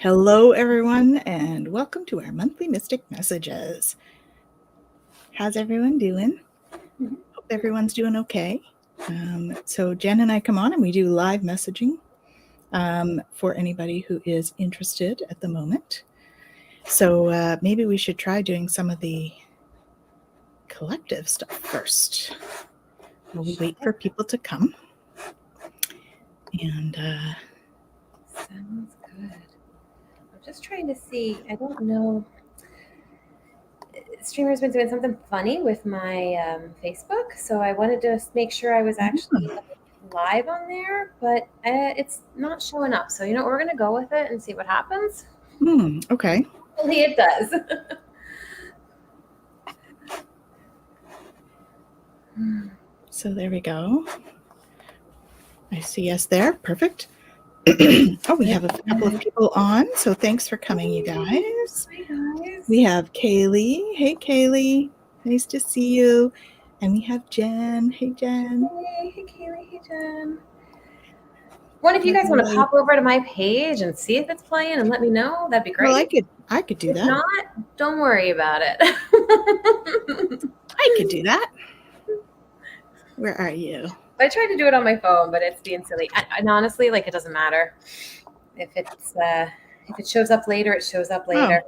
Hello, everyone, and welcome to our monthly Mystic Messages. How's everyone doing? Hope everyone's doing okay. So Jen and I come on and we do live messaging for anybody who is interested at the moment. So maybe we should try doing some of the collective stuff first. While we wait for people to come. And sounds good. I'm just trying to see. I don't know. Streamer's been doing something funny with my Facebook, so I wanted to make sure I was actually live on there, but it's not showing up. So we're gonna go with it and see what happens. Okay. Hopefully it does. So there we go. I see us there. Perfect. Oh, we have a couple of people on, so thanks for coming, you guys. Hi, guys. We have Kaylee. Hey, Kaylee. Nice to see you. And we have Jen. Hey, Jen. Hey, Kaylee. Hey, Jen. One, if you guys want to pop over to my page and see if it's playing and let me know, that'd be great. Well, I could do that. If not, don't worry about it. I could do that. Where are you? I tried to do it on my phone, but it's being silly. And honestly, it doesn't matter. If it shows up later, it shows up later.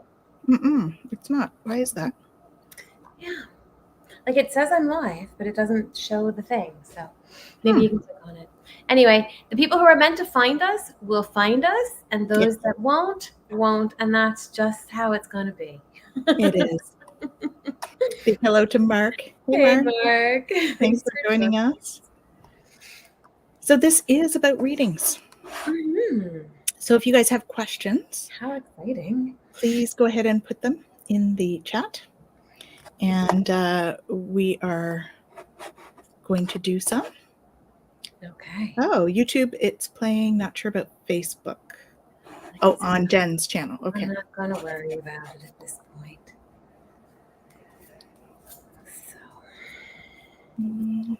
Oh. It's not. Why is that? Yeah. It says I'm live, but it doesn't show the thing. So maybe you can click on it. Anyway, the people who are meant to find us will find us, and those that won't, and that's just how it's going to be. It is. Say hello to Mark. Hey, Mark. Thanks for joining us. So this is about readings. Mm-hmm. So if you guys have questions, how exciting! Please go ahead and put them in the chat. And we are going to do some. Okay. Oh, YouTube, it's playing. Not sure about Facebook. Oh, on Jen's channel. Okay. I'm not going to worry about it at this point.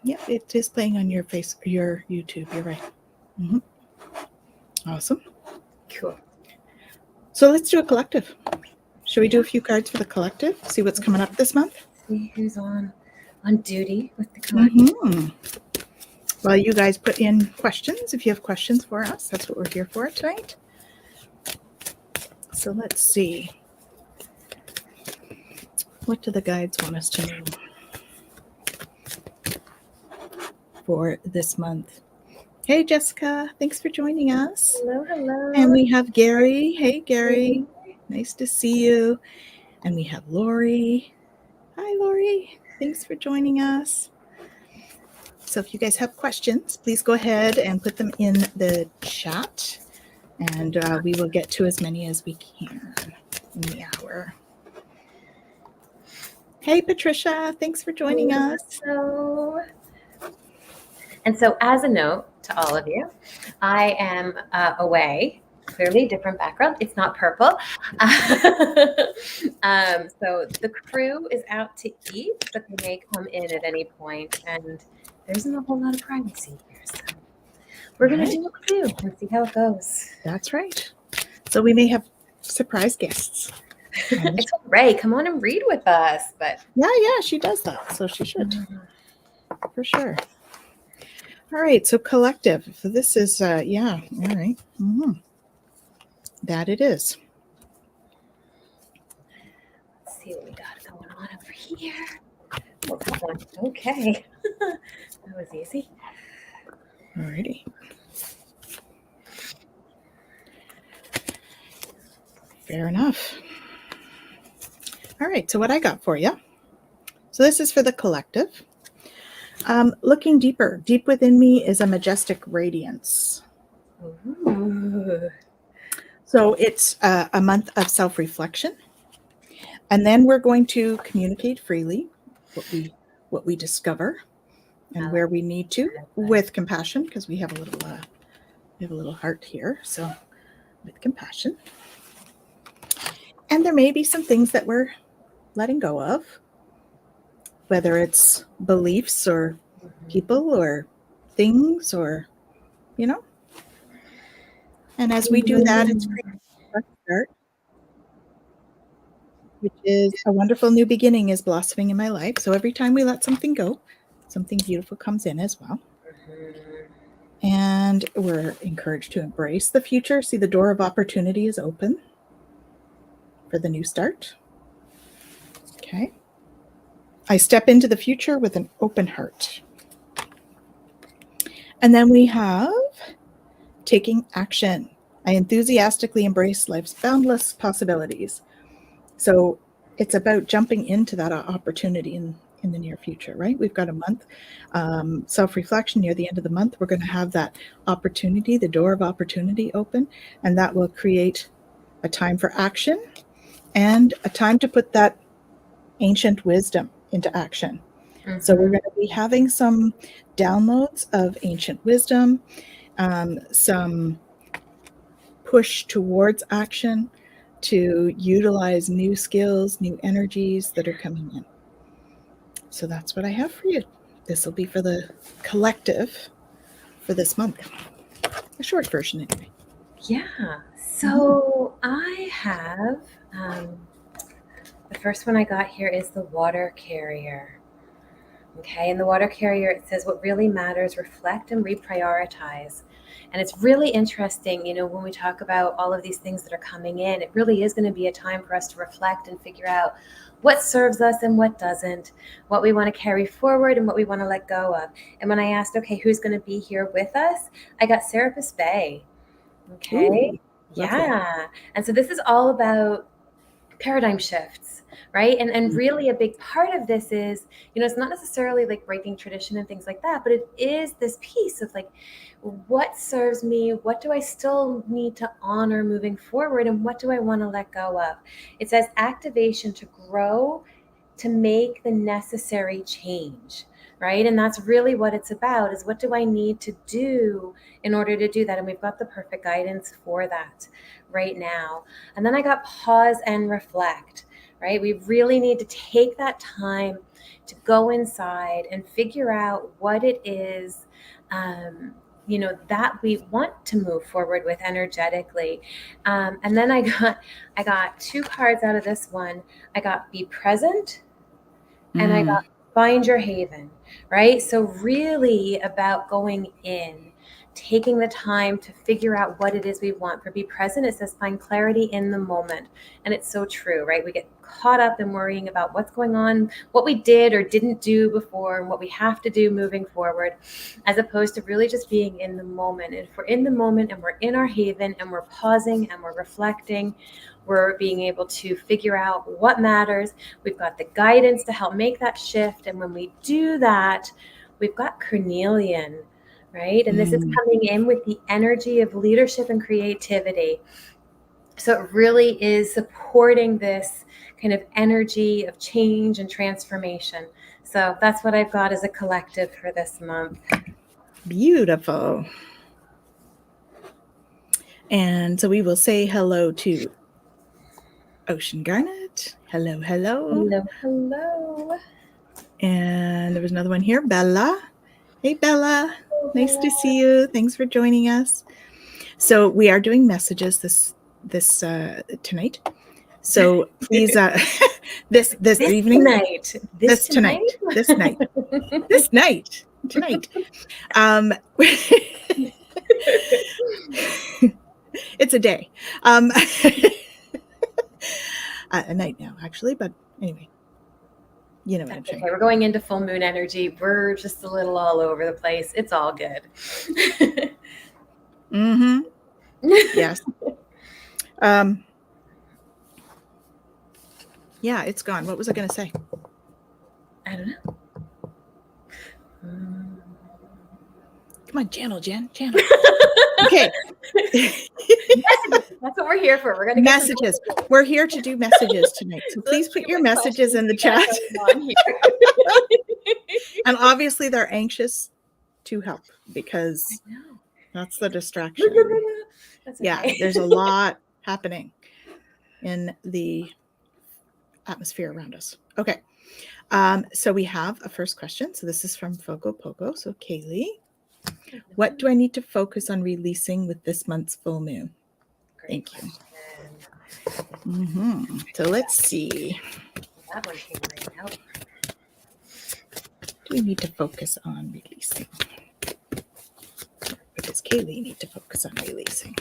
Yep, it is playing on your YouTube. You're right. Mm-hmm. Awesome. Cool. So let's do a collective. Should we do a few cards for the collective? See what's coming up this month? See who's on duty with the collective. Well, you guys put in questions if you have questions for us. That's what we're here for tonight. So let's see. What do the guides want us to know for this month? Hey, Jessica. Thanks for joining us. Hello. And we have Gary. Hey, Gary. Nice to see you. And we have Lori. Hi, Lori. Thanks for joining us. So if you guys have questions, please go ahead and put them in the chat. And we will get to as many as we can in the hour. Hey, Patricia. Thanks for joining us. And so as a note to all of you, I am away. Clearly different background. It's not purple. So the crew is out to eat, but they may come in at any point, and there isn't a whole lot of privacy here. So we're going to do a crew and see how it goes. That's right. So we may have surprise guests. I told Ray, come on and read with us. But yeah, she does that. So she should. For sure. All right, so collective. So this is, all right. That it is. Let's see what we got going on over here. Oh, come on. Okay. That was easy. All righty. Fair enough. All right, so what I got for you. So this is for the collective. Looking deeper. Deep within me is a majestic radiance. Ooh. So it's a month of self-reflection. And then we're going to communicate freely what we discover and where we need to with compassion, because we have a little heart here. So with compassion. And there may be some things that we're letting go of, whether it's beliefs or people or things or, And as we do that, it's start, which is a wonderful new beginning is blossoming in my life. So every time we let something go, something beautiful comes in as well. And we're encouraged to embrace the future. See, the door of opportunity is open for the new start. Okay. I step into the future with an open heart. And then we have taking action. I enthusiastically embrace life's boundless possibilities. So it's about jumping into that opportunity in the near future, right? We've got a month, self-reflection near the end of the month. We're going to have that opportunity, the door of opportunity open, and that will create a time for action and a time to put that ancient wisdom into action. So we're going to be having some downloads of ancient wisdom, some push towards action to utilize new skills, new energies that are coming in. So that's what I have for you. This will be for the collective for this month. A short version anyway. Yeah. So I have, the first one I got here is the water carrier. Okay, in the water carrier, it says what really matters, reflect and reprioritize. And it's really interesting, when we talk about all of these things that are coming in, it really is going to be a time for us to reflect and figure out what serves us and what doesn't, what we want to carry forward and what we want to let go of. And when I asked, okay, who's going to be here with us? I got Serapis Bay. Okay. Ooh, yeah. And so this is all about paradigm shifts, right? And really a big part of this is, it's not necessarily like breaking tradition and things like that, but it is this piece of like, what serves me? What do I still need to honor moving forward? And what do I want to let go of? It says activation to grow, to make the necessary change, right? And that's really what it's about, is what do I need to do in order to do that? And we've got the perfect guidance for that right now. And then I got pause and reflect, right? We really need to take that time to go inside and figure out what it is, that we want to move forward with energetically. And then I got two cards out of this one. I got be present and I got find your haven, right? So really about going in, taking the time to figure out what it is we want. For be present, it says find clarity in the moment. And it's so true, right? We get caught up in worrying about what's going on, what we did or didn't do before, and what we have to do moving forward, as opposed to really just being in the moment. And if we're in the moment and we're in our haven and we're pausing and we're reflecting, we're being able to figure out what matters. We've got the guidance to help make that shift. And when we do that, we've got Carnelian, right? And this is coming in with the energy of leadership and creativity. So it really is supporting this kind of energy of change and transformation. So that's what I've got as a collective for this month. Beautiful. And so we will say hello to Ocean Garnet. Hello, hello. Hello, hello. And there was another one here, Bella. Hey, Bella. Nice to see you. Thanks for joining us. So we are doing messages this tonight. So please, this evening, night, this night. It's a day. A night now, actually, but anyway, you know what I'm saying. Okay, we're going into full moon energy. We're just a little all over the place. It's all good. Yes. Yeah, it's gone. What was I going to say? I don't know. Come on, channel. Okay. That's what we're here for. We're going to get messages. We're here to do messages tonight. So please put your messages in the chat. And obviously they're anxious to help because that's the distraction. That's okay. Yeah, there's a lot happening in the atmosphere around us. Okay. So we have a first question. So this is from Fogo Pogo. So Kaylee, what do I need to focus on releasing with this month's full moon? Great Thank you. So let's see. That one came right out. Do we need to focus on releasing? Or does Kaylee need to focus on releasing?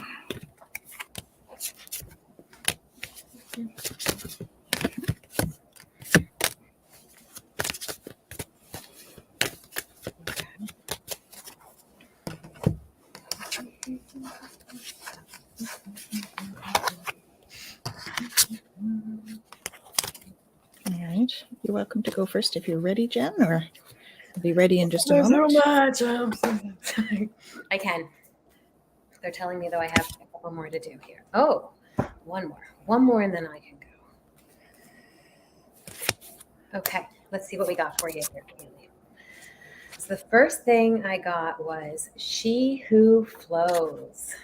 All right. You're welcome to go first if you're ready, Jen, or I'll be ready in just a moment. So much. I can. They're telling me, though, I have a couple more to do here. Oh, one more, and then I can go. Okay, let's see what we got for you here, Kaylee. So the first thing I got was she who flows.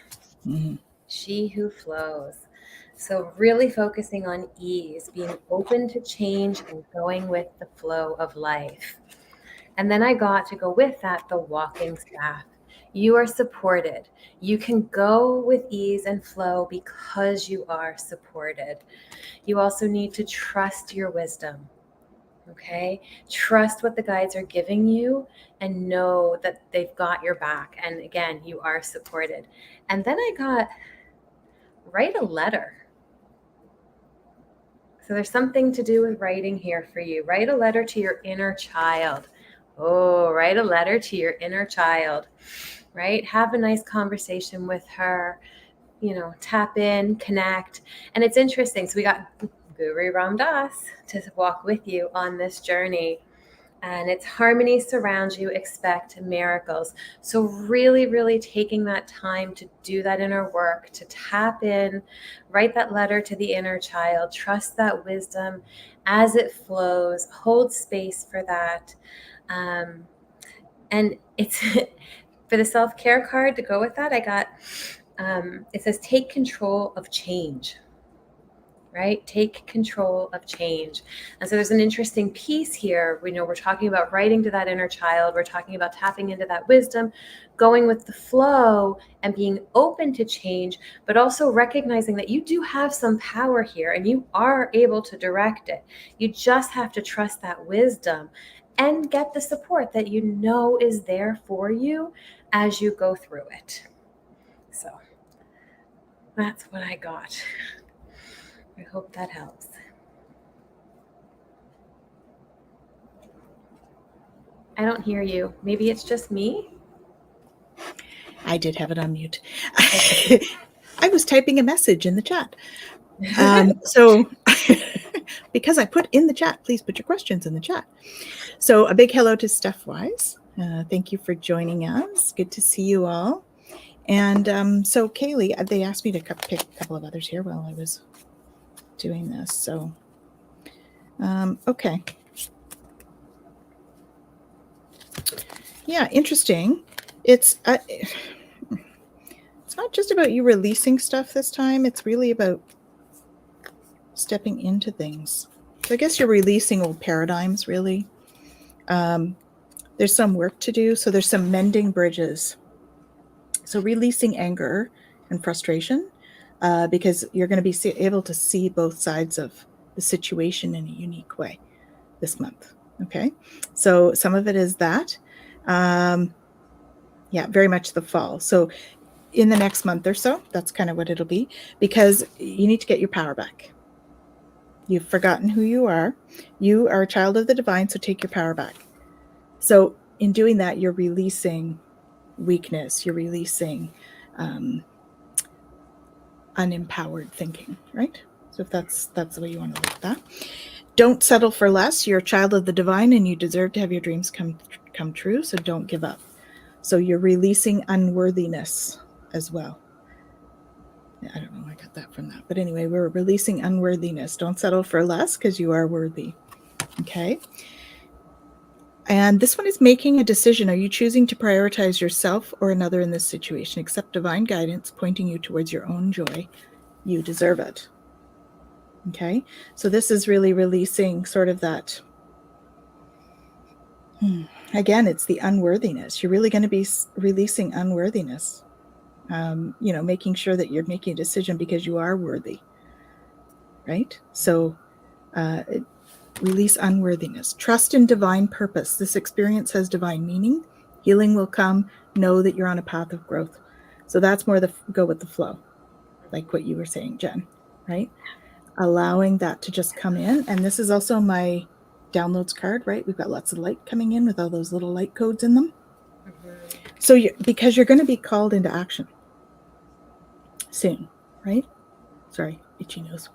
She who flows. So really focusing on ease, being open to change and going with the flow of life. And then I got to go with that, the walking staff. You are supported. You can go with ease and flow because you are supported. You also need to trust your wisdom. Okay? Trust what the guides are giving you and know that they've got your back. And again, you are supported. And then I got write a letter. So there's something to do with writing here for you. Write a letter to your inner child. Oh, write a letter to your inner child, right? Have a nice conversation with her, tap in, connect. And it's interesting. So we got Guru Ram Dass to walk with you on this journey. And it's harmony surrounds you, expect miracles. So really, really taking that time to do that inner work, to tap in, write that letter to the inner child, trust that wisdom as it flows, hold space for that. And it's for the self-care card to go with that, I got, it says, take control of change. Right? Take control of change. And so there's an interesting piece here. We're talking about writing to that inner child. We're talking about tapping into that wisdom, going with the flow and being open to change, but also recognizing that you do have some power here and you are able to direct it. You just have to trust that wisdom and get the support that you know is there for you as you go through it. So that's what I got. I hope that helps. I don't hear you. Maybe it's just me? I did have it on mute. I was typing a message in the chat. So because I put in the chat, please put your questions in the chat. So a big hello to Steph Wise. Thank you for joining us. Good to see you all. And so Kaylee, they asked me to pick a couple of others here while I was doing this. So, okay. Yeah, interesting. It's not just about you releasing stuff this time. It's really about stepping into things. So I guess you're releasing old paradigms, really. There's some work to do. So there's some mending bridges. So releasing anger and frustration, because you're going to be able to see both sides of the situation in a unique way this month. Okay. So some of it is that, yeah, very much the fall. So in the next month or so, that's kind of what it'll be, because you need to get your power back. You've forgotten who you are. You are a child of the divine, so take your power back. So in doing that, you're releasing weakness. You're releasing unempowered thinking, right? So if that's the way you want to look at that. Don't settle for less. You're a child of the divine and you deserve to have your dreams come true, so don't give up. So you're releasing unworthiness as well. I don't know, I got that from that. But anyway, we're releasing unworthiness. Don't settle for less because you are worthy. Okay. And this one is making a decision. Are you choosing to prioritize yourself or another in this situation? Accept divine guidance pointing you towards your own joy. You deserve it. Okay. So this is really releasing sort of that. Again, it's the unworthiness. You're really going to be releasing unworthiness. Making sure that you're making a decision because you are worthy. right? So release unworthiness. Trust in divine purpose. This experience has divine meaning. Healing will come. Know that you're on a path of growth. So that's more the go with the flow, like what you were saying, Jen, right? Allowing that to just come in. And this is also my downloads card, right? We've got lots of light coming in with all those little light codes in them. So because you're going to be called into action soon, right? Sorry, itchy nose.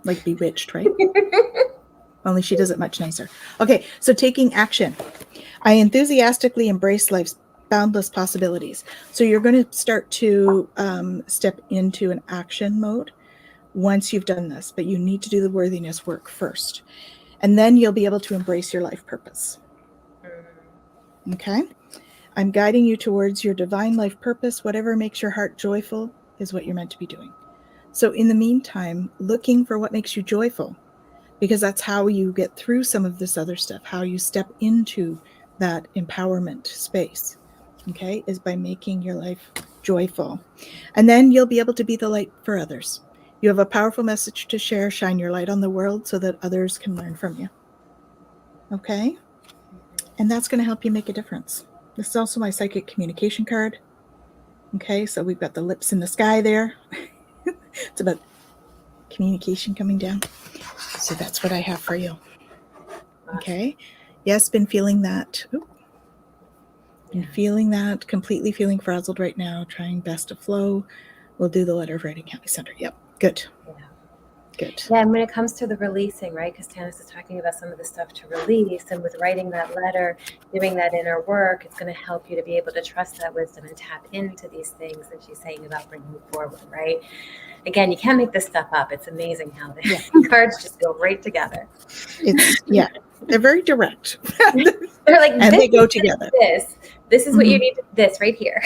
Like Bewitched, right? Only she does it much nicer. Okay, so taking action. I enthusiastically embrace life's boundless possibilities. So you're going to start to step into an action mode once you've done this, but you need to do the worthiness work first. And then you'll be able to embrace your life purpose. Okay? I'm guiding you towards your divine life purpose. Whatever makes your heart joyful is what you're meant to be doing. So in the meantime, looking for what makes you joyful, because that's how you get through some of this other stuff, how you step into that empowerment space, okay, is by making your life joyful. And then you'll be able to be the light for others. You have a powerful message to share. Shine your light on the world so that others can learn from you. Okay? And that's going to help you make a difference. This is also my psychic communication card. Okay, so we've got the lips in the sky there. It's about communication coming down. So that's what I have for you. Okay. Yes, been feeling that. Feeling that, completely feeling frazzled right now, trying best to flow. We'll do the letter of writing happy center. Yep. Good. Good. Yeah, and when it comes to the releasing, right, because Tanys is talking about some of the stuff to release, and with writing that letter, doing that inner work, it's going to help you to be able to trust that wisdom and tap into these things that she's saying about bringing forward, right? Again, you can't make this stuff up. It's amazing how the cards just go right together. They're very direct. They're like, and they go together. This is what you need. This right here.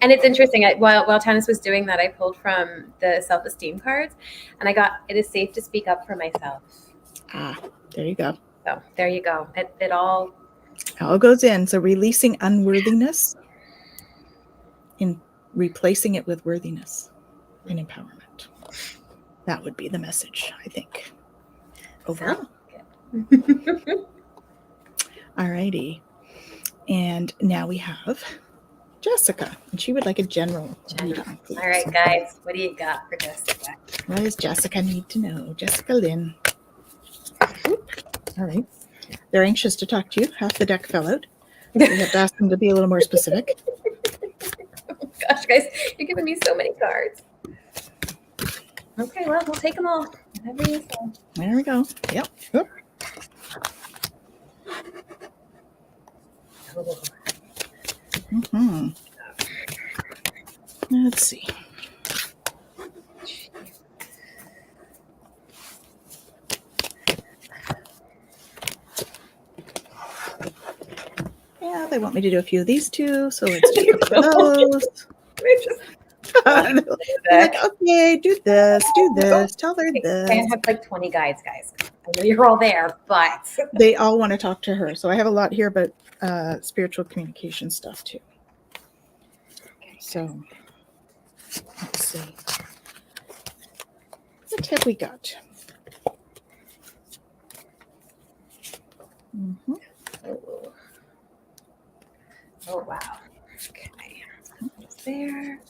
And it's interesting. While Tanys was doing that, I pulled from the self-esteem cards, and I got, it is safe to speak up for myself. There you go. So there you go. It all goes in. So releasing unworthiness and replacing it with worthiness and empowerment. That would be the message, I think. Overall. All righty. And now we have Jessica, and she would like a general reading. All right, guys, what do you got for Jessica? What does Jessica need to know? Jessica Lynn. All right. They're anxious to talk to you. Half the deck fell out. We have to ask them to be a little more specific. Oh, gosh, guys, you're giving me so many cards. Okay, well, we'll take them all. Whatever you say. There we go. Yep. Oop. Let's see. Yeah, they want me to do a few of these too, so let's do a couple of those. Like, okay, do this, tell her this. I have like 20 guides, guys. I know you're all there, but they all want to talk to her. So I have a lot here about spiritual communication stuff too. So let's see. What have we got? Oh wow. Okay. There.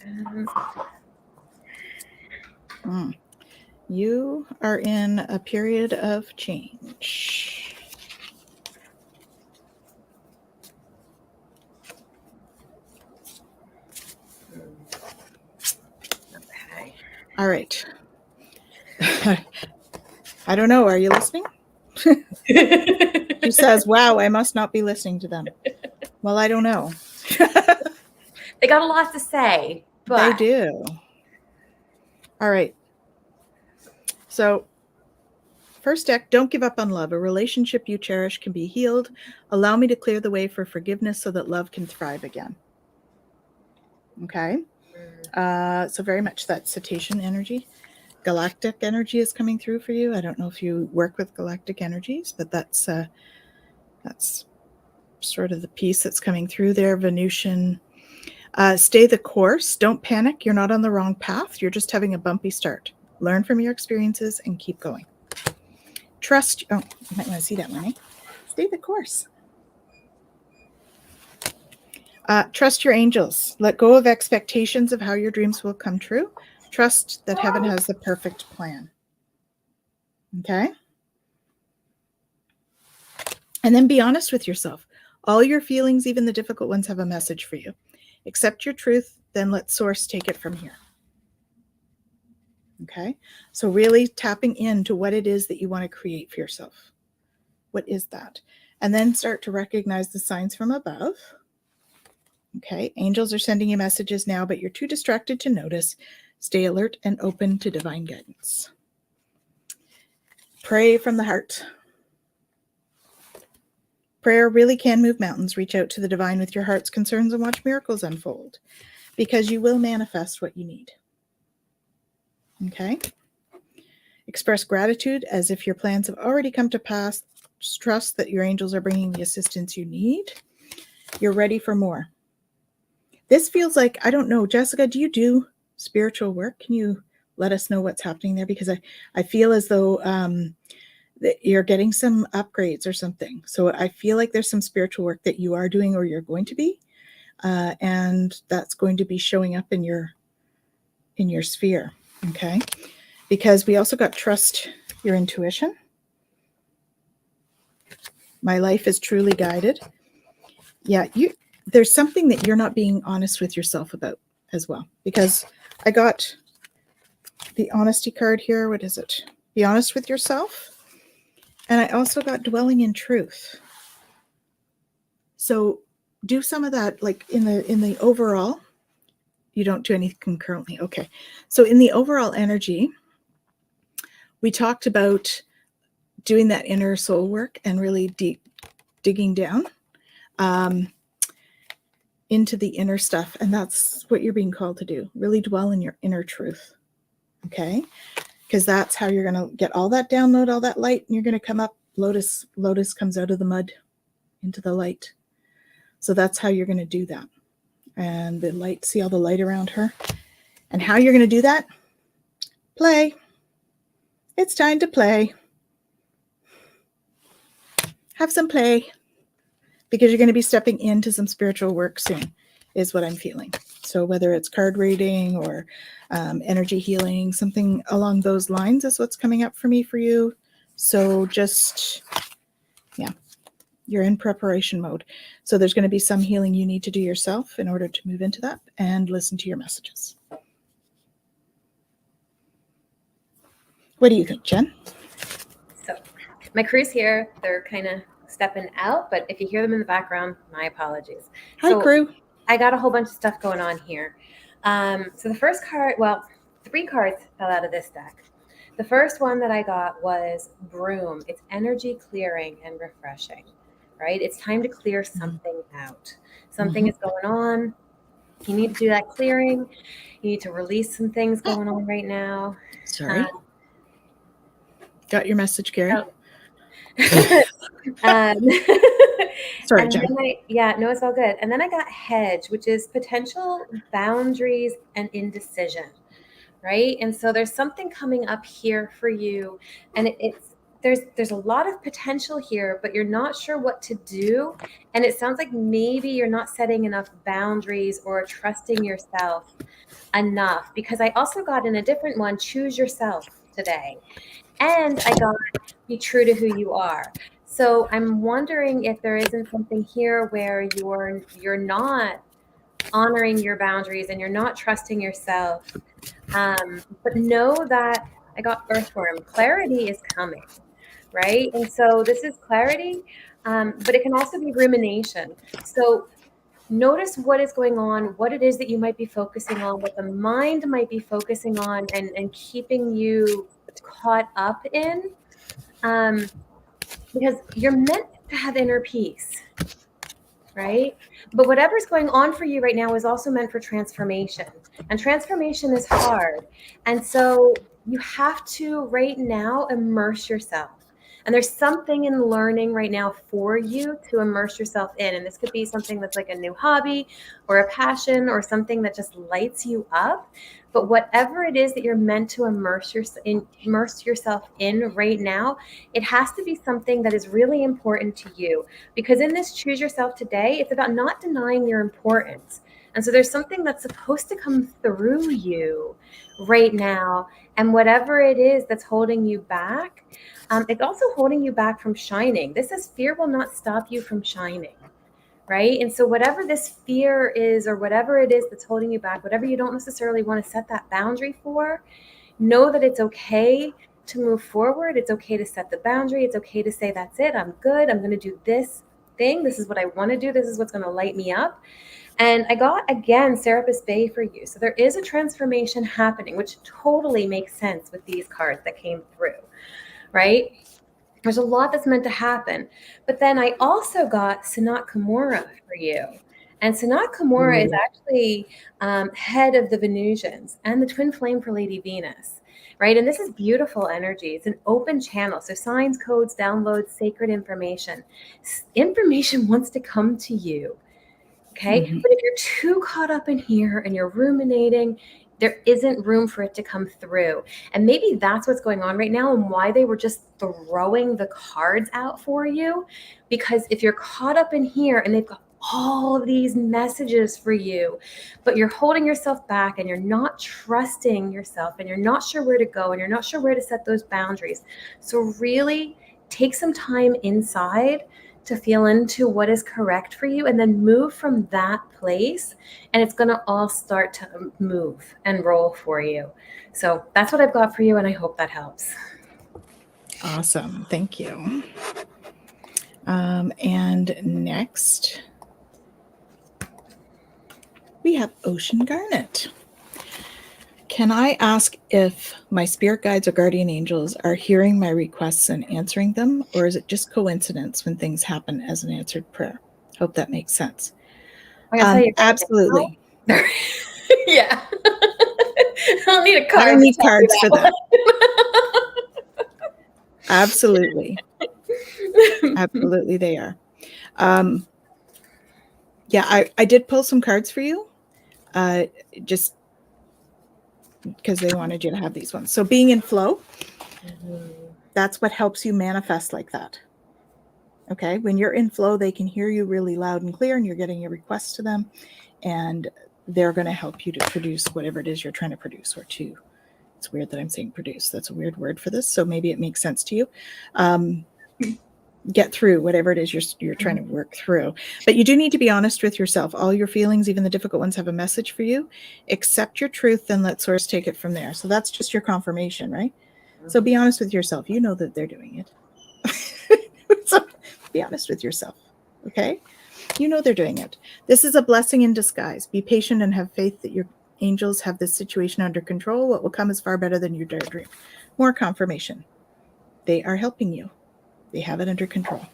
You are in a period of change. Okay. All right. I don't know. Are you listening? She says, wow, I must not be listening to them. Well, I don't know. They got a lot to say. But... They do. All right. So, first deck, don't give up on love. A relationship you cherish can be healed. Allow me to clear the way for forgiveness so that love can thrive again. Okay. So very much that cetacean energy. Galactic energy is coming through for you. I don't know if you work with galactic energies, but that's sort of the piece that's coming through there. Venusian. Stay the course. Don't panic. You're not on the wrong path. You're just having a bumpy start. Learn from your experiences and keep going. Trust. Oh, you might want to see that one, eh? Stay the course. Trust your angels. Let go of expectations of how your dreams will come true. Trust that heaven has the perfect plan. Okay? And then be honest with yourself. All your feelings, even the difficult ones, have a message for you. Accept your truth, then let source take it from here. Okay? So really tapping into what it is that you want to create for yourself. What is that? And then start to recognize the signs from above. Okay, angels are sending you messages now, but you're too distracted to notice. Stay alert and open to divine guidance. Pray from the heart. Prayer really can move mountains. Reach out to the divine with your heart's concerns and watch miracles unfold, because you will manifest what you need. Okay? Express gratitude as if your plans have already come to pass. Just trust that your angels are bringing the assistance you need. You're ready for more. This feels like, I don't know, Jessica, do you do spiritual work? Can you let us know what's happening there? Because I feel as though that you're getting some upgrades or something. So I feel like there's some spiritual work that you are doing or you're going to be. And that's going to be showing up in your sphere. Okay? Because we also got trust your intuition. My life is truly guided. Yeah, there's something that you're not being honest with yourself about as well, because I got the honesty card here. What is it? Be honest with yourself. And I also got dwelling in truth. So do some of that, like in the overall. You don't do anything currently. Okay. So in the overall energy, we talked about doing that inner soul work and really deep digging down. Into the inner stuff. And that's what you're being called to do. Really dwell in your inner truth. Okay? Because that's how you're going to get all that download, all that light, and you're going to come up. Lotus comes out of the mud into the light. So that's how you're going to do that. And the light, see all the light around her? And how you're going to do that? Play. It's time to play. Have some play. Because you're going to be stepping into some spiritual work soon, is what I'm feeling. So whether it's card reading or energy healing, something along those lines is what's coming up for me for you. So just, yeah, you're in preparation mode. So there's going to be some healing you need to do yourself in order to move into that and listen to your messages. What do you think, Jen? So my crew's here. They're kind of stepping out, but if you hear them in the background, my apologies. Hi, crew. I got a whole bunch of stuff going on here. So the first card, well, 3 cards fell out of this deck. The first one that I got was Broom. It's energy clearing and refreshing, right? It's time to clear something out. Something is going on. You need to do that clearing. You need to release some things going on right now. Sorry. Got your message, Gary? Oh. Sorry, Jen. No, it's all good. And then I got hedge, which is potential boundaries and indecision, right? And so there's something coming up here for you, and there's a lot of potential here, but you're not sure what to do. And it sounds like maybe you're not setting enough boundaries or trusting yourself enough, because I also got in a different one, choose yourself today. And I got be true to who you are. So I'm wondering if there isn't something here where you're not honoring your boundaries and you're not trusting yourself. But know that I got earthworm. Clarity is coming, right? And so this is clarity, but it can also be rumination. So notice what is going on, what it is that you might be focusing on, what the mind might be focusing on and keeping you caught up in, because you're meant to have inner peace, right? But whatever's going on for you right now is also meant for transformation, and transformation is hard. And so you have to right now immerse yourself. And there's something in learning right now for you to immerse yourself in. And this could be something that's like a new hobby or a passion or something that just lights you up. But whatever it is that you're meant to immerse yourself in right now, it has to be something that is really important to you. Because in this Choose Yourself Today, it's about not denying your importance. And so there's something that's supposed to come through you right now. And whatever it is that's holding you back, it's also holding you back from shining. This is fear will not stop you from shining. Right. And so whatever this fear is, or whatever it is that's holding you back, whatever you don't necessarily want to set that boundary for, know that it's okay to move forward. It's okay to set the boundary. It's okay to say, that's it. I'm good. I'm going to do this thing. This is what I want to do. This is what's going to light me up. And I got, again, Serapis Bay for you. So there is a transformation happening, which totally makes sense with these cards that came through, right? There's a lot that's meant to happen. But then I also got Sanat Kumara for you. And Sanat Kumara is actually head of the Venusians and the twin flame for Lady Venus, right? And this is beautiful energy. It's an open channel. So signs, codes, downloads, sacred information. Information wants to come to you, okay? But if you're too caught up in here and you're ruminating, there isn't room for it to come through. And maybe that's what's going on right now and why they were just throwing the cards out for you. Because if you're caught up in here and they've got all of these messages for you, but you're holding yourself back and you're not trusting yourself and you're not sure where to go and you're not sure where to set those boundaries. So really take some time inside to feel into what is correct for you and then move from that place, and it's going to all start to move and roll for you. So that's what I've got for you, and I hope that helps. Awesome. Thank you. And next, we have Ocean Garnet. Can I ask if my spirit guides or guardian angels are hearing my requests and answering them, or is it just coincidence when things happen as an answered prayer? Hope that makes sense. Absolutely. Yeah. I don't need a card. I don't need cards for that. Absolutely. Absolutely, they are. Yeah, I did pull some cards for you, just because they wanted you to have these ones. So being in flow, that's what helps you manifest like that. Okay, when you're in flow, they can hear you really loud and clear, and you're getting your requests to them, and they're going to help you to produce whatever it is you're trying to produce, or to. It's weird that I'm saying produce. That's a weird word for this, so maybe it makes sense to you. Get through whatever it is you're trying to work through. But you do need to be honest with yourself. All your feelings, even the difficult ones, have a message for you. Accept your truth and let source take it from there. So that's just your confirmation, right? So be honest with yourself. You know that they're doing it. So be honest with yourself, okay? You know they're doing it. This is a blessing in disguise. Be patient and have faith that your angels have this situation under control. What will come is far better than you dare dream. More confirmation. They are helping you. They have it under control.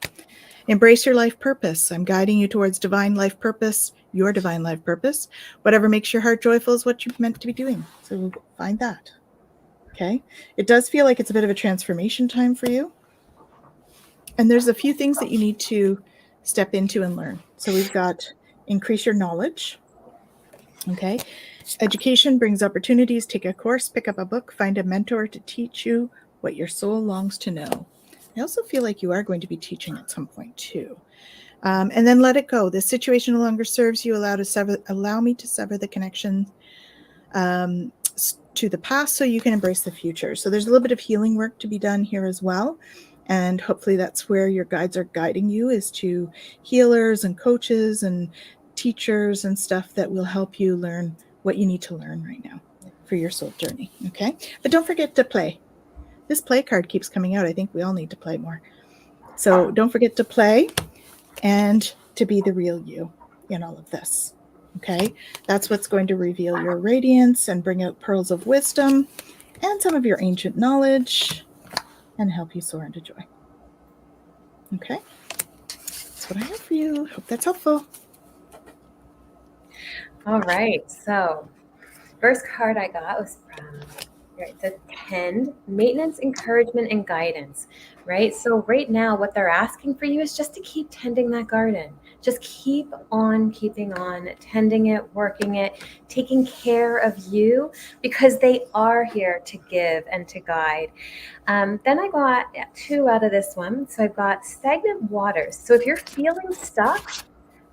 Embrace your life purpose. I'm guiding you towards divine life purpose, your divine life purpose. Whatever makes your heart joyful is what you're meant to be doing. So find that. Okay? It does feel like it's a bit of a transformation time for you. And there's a few things that you need to step into and learn. So we've got increase your knowledge. Okay? Education brings opportunities. Take a course, pick up a book, find a mentor to teach you what your soul longs to know. I also feel like you are going to be teaching at some point too. And then let it go. This situation no longer serves you. Allow me to sever the connection to the past so you can embrace the future. So there's a little bit of healing work to be done here as well. And hopefully that's where your guides are guiding you, is to healers and coaches and teachers and stuff that will help you learn what you need to learn right now for your soul journey. Okay. But don't forget to play. This play card keeps coming out. I think we all need to play more. So don't forget to play and to be the real you in all of this. Okay? That's what's going to reveal your radiance and bring out pearls of wisdom and some of your ancient knowledge and help you soar into joy. Okay? That's what I have for you. Hope that's helpful. All right. So first card I got was from Right, so tend, maintenance, encouragement, and guidance, right? So right now, what they're asking for you is just to keep tending that garden. Just keep on keeping on, tending it, working it, taking care of you, because they are here to give and to guide. Then I got 2 out of this one. So I've got stagnant waters. So if you're feeling stuck,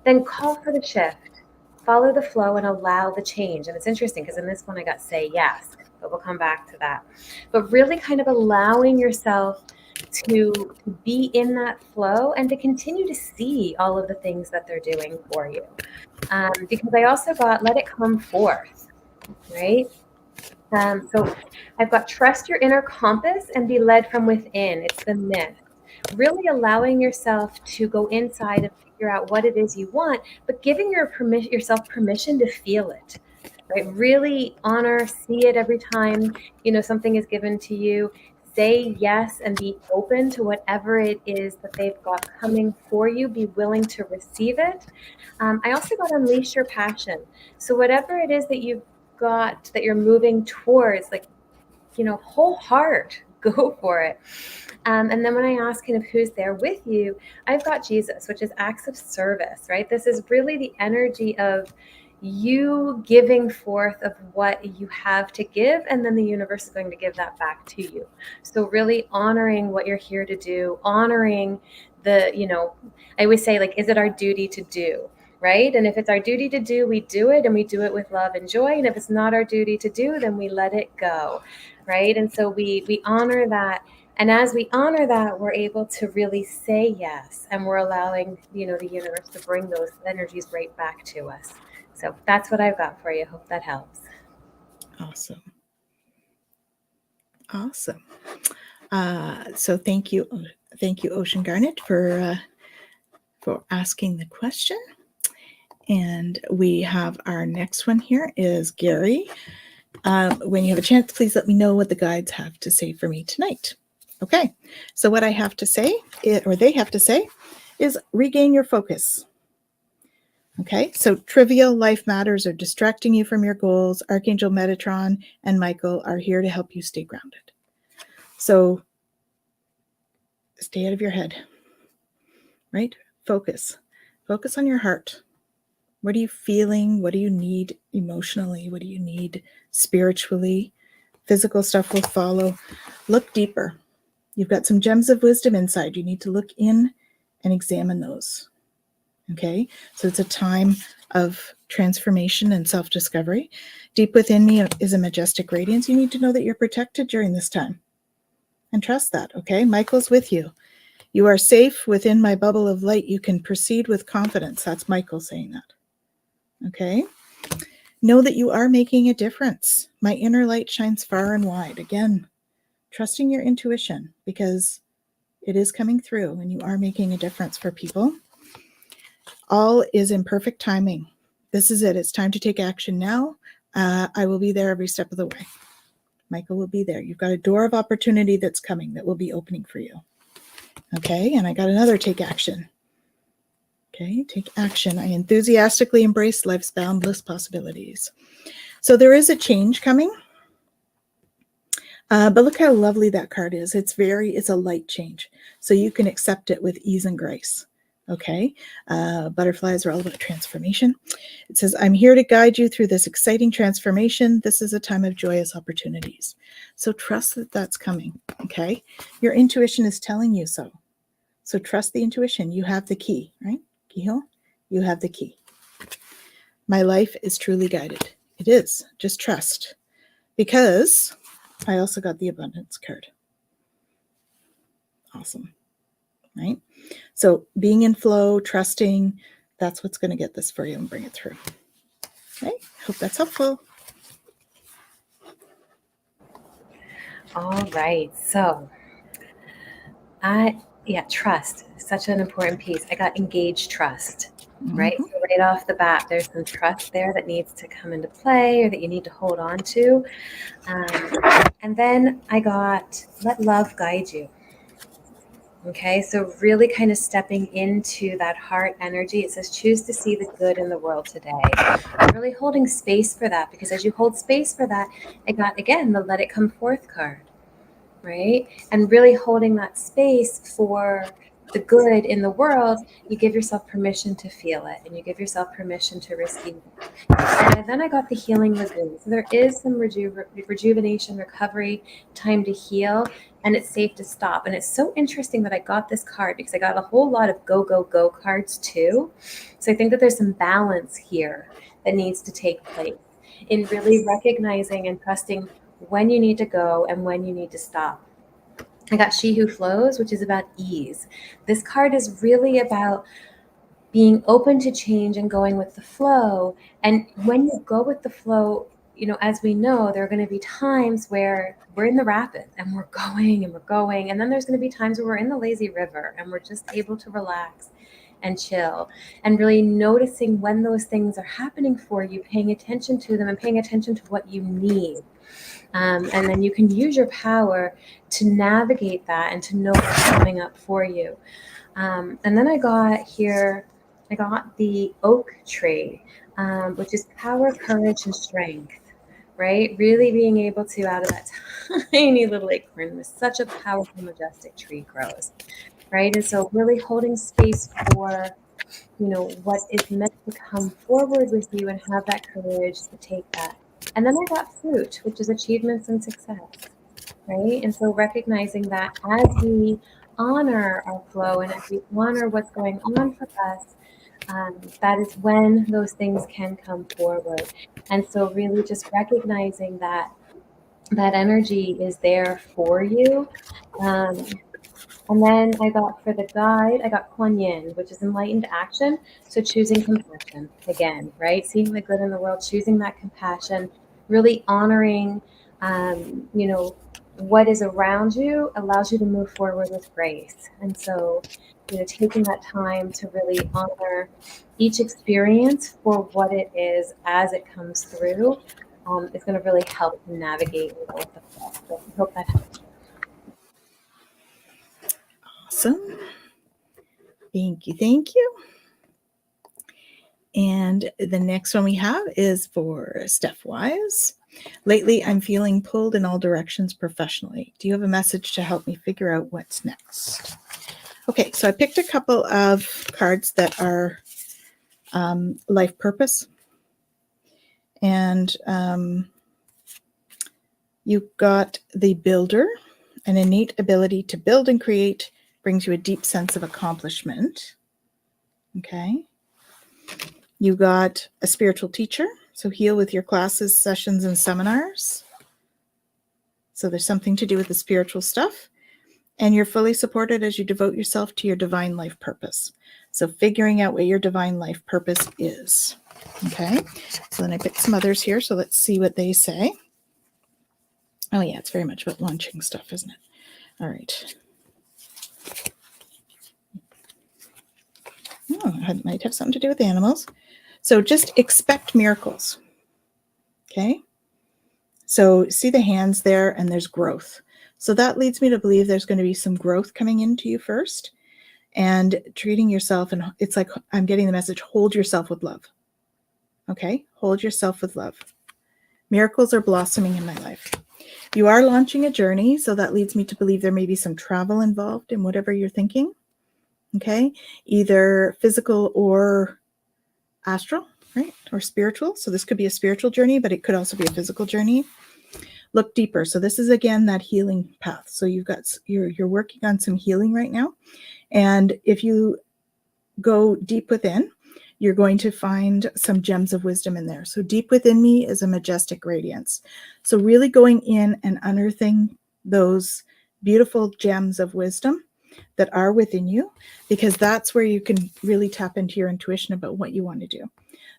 then call for the shift, follow the flow, and allow the change. And it's interesting because in this one I got say yes, but we'll come back to that. But really kind of allowing yourself to be in that flow and to continue to see all of the things that they're doing for you. Because I also got let it come forth, right? So I've got trust your inner compass and be led from within. It's the myth. Really allowing yourself to go inside and figure out what it is you want, but giving yourself permission to feel it. Right? Really honor, see it every time something is given to you. Say yes and be open to whatever it is that they've got coming for you. Be willing to receive it. I also got unleash your passion. So whatever it is that you've got that you're moving towards, whole heart, go for it. And then when I ask kind of who's there with you, I've got Jesus, which is acts of service, right? This is really the energy of you giving forth of what you have to give, and then the universe is going to give that back to you. So really honoring what you're here to do, honoring I always say, is it our duty to do? Right? And if it's our duty to do, we do it, and we do it with love and joy. And if it's not our duty to do, then we let it go. Right? And so we honor that. And as we honor that, we're able to really say yes, and we're allowing, the universe to bring those energies right back to us. So that's what I've got for you. Hope that helps. Awesome. Awesome. So thank you, Ocean Garnet, for asking the question. And we have our next one here is Gary. When you have a chance, please let me know what the guides have to say for me tonight. Okay, so what I have to say, or they have to say, is regain your focus. Okay, so trivial life matters are distracting you from your goals. Archangel Metatron and Michael are here to help you stay grounded. So stay out of your head, right? Focus on your heart. What are you feeling? What do you need emotionally? What do you need spiritually? Physical stuff will follow. Look deeper. You've got some gems of wisdom inside. You need to look in and examine those. Okay, so it's a time of transformation and self-discovery. Deep within me is a majestic radiance. You need to know that you're protected during this time. And trust that, okay? Michael's with you. You are safe within my bubble of light. You can proceed with confidence. That's Michael saying that. Okay? Know that you are making a difference. My inner light shines far and wide. Again, trusting your intuition, because it is coming through and you are making a difference for people. All is in perfect timing. This is it. It's time to take action now. I will be there every step of the way. Michael will be there. You've got a door of opportunity that's coming that will be opening for you. Okay, and I got another take action. Okay, take action. I enthusiastically embrace life's boundless possibilities. So there is a change coming. But look how lovely that card is. It's a light change. So you can accept it with ease and grace. Okay, butterflies are all about transformation. It says, I'm here to guide you through this exciting transformation. This is a time of joyous opportunities. So trust that that's coming. Okay, your intuition is telling you so. So trust the intuition. You have the key, right? Keyhole, you have the key. My life is truly guided. It is. Just trust. Because I also got the abundance card. Awesome. Right? So being in flow, trusting, that's what's going to get this for you and bring it through. Okay? Hope that's helpful. All right. So trust, such an important piece. I got engaged trust, right? So right off the bat, there's some trust there that needs to come into play or that you need to hold on to. And then I got let love guide you. Okay, so really kind of stepping into that heart energy. It says, choose to see the good in the world today. And really holding space for that, because as you hold space for that, I got, again, the let it come forth card, right? And really holding that space for the good in the world, you give yourself permission to feel it, and you give yourself permission to receive it. And then I got the healing lagoon. So there is some rejuvenation, recovery, time to heal, and it's safe to stop. And it's so interesting that I got this card, because I got a whole lot of go, go, go cards too. So I think that there's some balance here that needs to take place in really recognizing and trusting when you need to go and when you need to stop. I got She Who Flows, which is about ease. This card is really about being open to change and going with the flow. And when you go with the flow, you know, as we know, there are going to be times where we're in the rapid and we're going and we're going. And then there's going to be times where we're in the lazy river and we're just able to relax and chill, and really noticing when those things are happening for you, paying attention to them and paying attention to what you need. And then you can use your power to navigate that and to know what's coming up for you. And then I got the oak tree, which is power, courage, and strength, right? Really being able to, out of that tiny little acorn, with such a powerful, majestic tree grows, right? And so really holding space for, you know, what is meant to come forward with you, and have that courage to take that. And then I got fruit, which is achievements and success, right? And so recognizing that as we honor our flow and as we honor what's going on for us, that is when those things can come forward. And so really just recognizing that that energy is there for you. And then I got, for the guide, I got Kuan Yin, which is enlightened action. So choosing compassion again, right? Seeing the good in the world, choosing that compassion, really honoring, you know, what is around you allows you to move forward with grace. And so, you know, taking that time to really honor each experience for what it is as it comes through, is going to really help navigate and go with the flow. So I hope that helps. Awesome. Thank you. Thank you. And the next one we have is for Steph Wise. Lately, I'm feeling pulled in all directions professionally. Do you have a message to help me figure out what's next? Okay, so I picked a couple of cards that are life purpose. And you've got the builder. An innate ability to build and create brings you a deep sense of accomplishment. Okay. You got a spiritual teacher. So heal with your classes, sessions, and seminars. So there's something to do with the spiritual stuff. And you're fully supported as you devote yourself to your divine life purpose. So figuring out what your divine life purpose is. Okay. So then I picked some others here. So let's see what they say. Oh yeah, it's very much about launching stuff, isn't it? All right. Oh, it might have something to do with animals. So just expect miracles. Okay. So see the hands there, and there's growth. So that leads me to believe there's going to be some growth coming into you first, and treating yourself. And it's like, I'm getting the message, hold yourself with love. Okay. Hold yourself with love. Miracles are blossoming in my life. You are launching a journey. So that leads me to believe there may be some travel involved in whatever you're thinking. Okay. Either physical or astral, right? Or spiritual. So this could be a spiritual journey, but it could also be a physical journey. Look deeper. So this is again that healing path. So you're working on some healing right now. And if you go deep within, you're going to find some gems of wisdom in there. So deep within me is a majestic radiance. So really going in and unearthing those beautiful gems of wisdom that are within you, because that's where you can really tap into your intuition about what you want to do.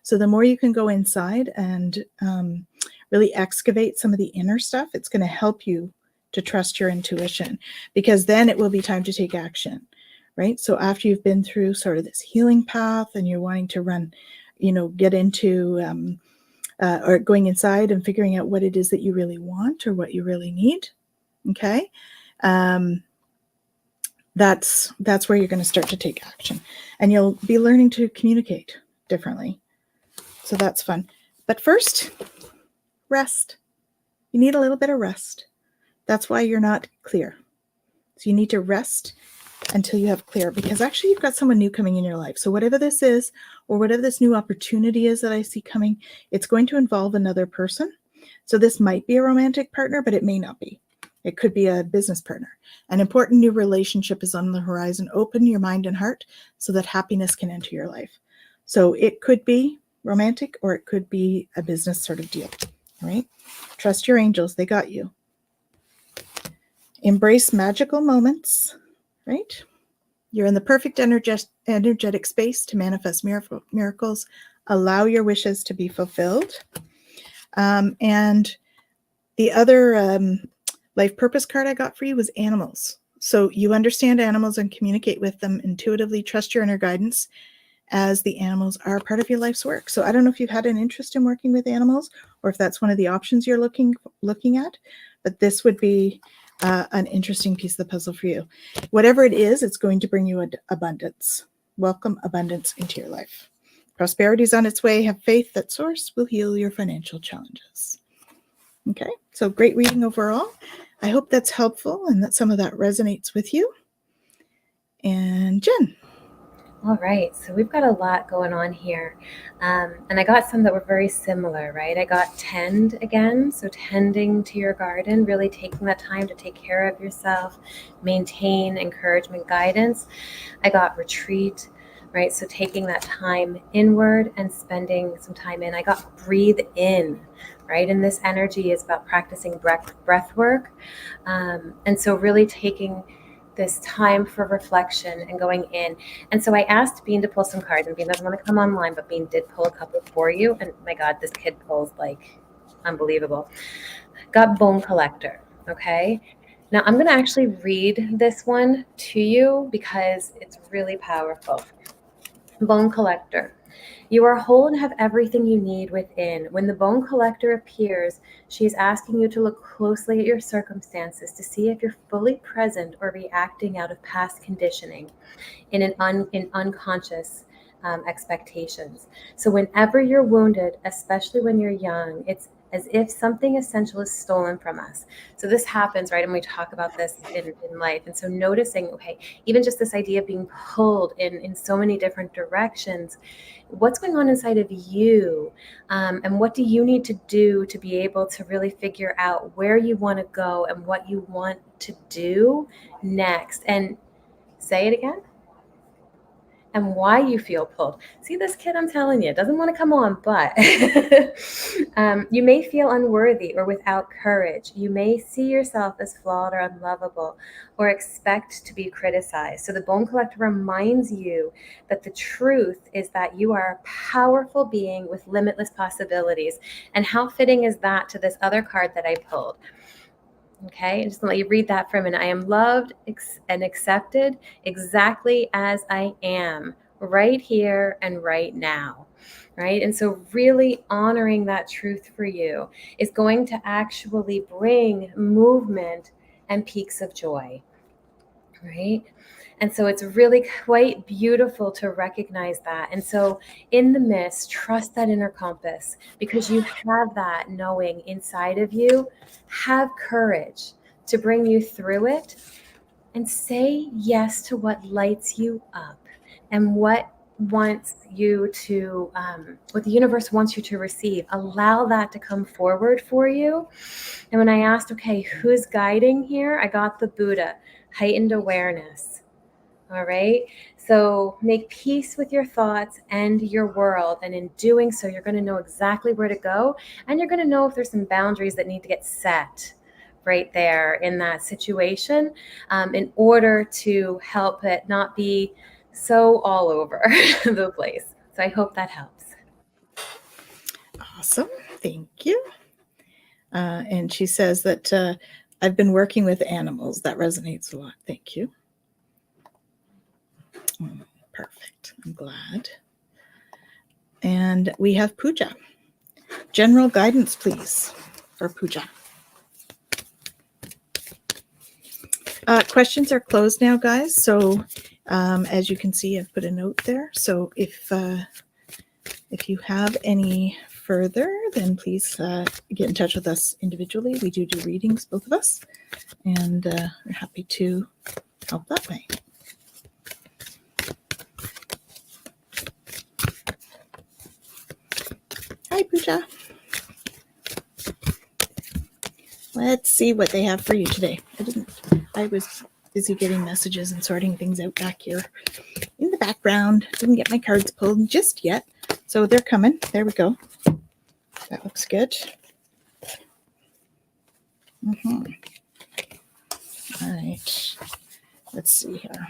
So the more you can go inside and really excavate some of the inner stuff, it's going to help you to trust your intuition, because then it will be time to take action, right? So after you've been through sort of this healing path and you're wanting to run, get into or going inside and figuring out what it is that you really want or what you really need. Okay. that's where you're going to start to take action, and you'll be learning to communicate differently. So that's fun. But first, rest. You need a little bit of rest. That's why you're not clear. So you need to rest until you have clear, because actually you've got someone new coming in your life. So whatever this is, or whatever this new opportunity is that I see coming, it's going to involve another person. So this might be a romantic partner, but it may not be. It could be a business partner. An important new relationship is on the horizon. Open your mind and heart so that happiness can enter your life. So it could be romantic, or it could be a business sort of deal, right? Trust your angels. They got you. Embrace magical moments, right? You're in the perfect energetic space to manifest miracles. Allow your wishes to be fulfilled. And the other life purpose card I got for you was animals. So you understand animals and communicate with them intuitively. Trust your inner guidance, as the animals are part of your life's work. So I don't know if you've had an interest in working with animals, or if that's one of the options you're looking at, but this would be an interesting piece of the puzzle for you. Whatever it is, it's going to bring you abundance. Welcome abundance into your life. Prosperity is on its way. Have faith that Source will heal your financial challenges. Okay, so great reading overall. I hope that's helpful and that some of that resonates with you. And Jen. All right, so we've got a lot going on here. And I got some that were very similar, right? I got tend again, so tending to your garden, really taking that time to take care of yourself, maintain encouragement, guidance. I got retreat, right? So taking that time inward and spending some time in. I got breathe in, right? And this energy is about practicing breath work. And so really taking this time for reflection and going in. And so I asked Bean to pull some cards, and Bean doesn't want to come online, but Bean did pull a couple for you. And my God, this kid pulls like unbelievable. Got Bone Collector, okay? Now I'm going to actually read this one to you because it's really powerful. Bone Collector. You are whole and have everything you need within. When the Bone Collector appears, she is asking you to look closely at your circumstances to see if you're fully present or reacting out of past conditioning in unconscious expectations. So whenever you're wounded, especially when you're young, it's as if something essential is stolen from us. So this happens, right? And we talk about this in life. And so noticing, okay, even just this idea of being pulled in so many different directions, what's going on inside of you? And what do you need to do to be able to really figure out where you want to go and what you want to do next? And say it again. And why you feel pulled. See, this kid, I'm telling you, doesn't want to come on, but you may feel unworthy or without courage. You may see yourself as flawed or unlovable or expect to be criticized. So the Bone Collector reminds you that the truth is that you are a powerful being with limitless possibilities. And how fitting is that to this other card that I pulled? Okay, just let you read that for a minute. I am loved and accepted exactly as I am, right here and right now, right? And so really honoring that truth for you is going to actually bring movement and peaks of joy, right? And so it's really quite beautiful to recognize that. And so in the midst, trust that inner compass, because you have that knowing inside of you. Have courage to bring you through it, and say yes to what lights you up and what wants you to, what the universe wants you to receive. Allow that to come forward for you. And when I asked, okay, who's guiding here? I got the Buddha, heightened awareness. All right. So make peace with your thoughts and your world. And in doing so, you're going to know exactly where to go. And you're going to know if there's some boundaries that need to get set right there in that situation, in order to help it not be so all over the place. So I hope that helps. Awesome. Thank you. And she says that I've been working with animals. That resonates a lot. Thank you. Perfect. I'm glad. And we have Pooja. General guidance, please, for Pooja. questions are closed now, guys. So as you can see, I've put a note there. So if you have any further, then please get in touch with us individually. We do readings, both of us, and we're happy to help that way. Hi, Pooja. Let's see what they have for you today. I was busy getting messages and sorting things out back here in the background. Didn't get my cards pulled just yet. So they're coming. There we go. That looks good. All right. Let's see here.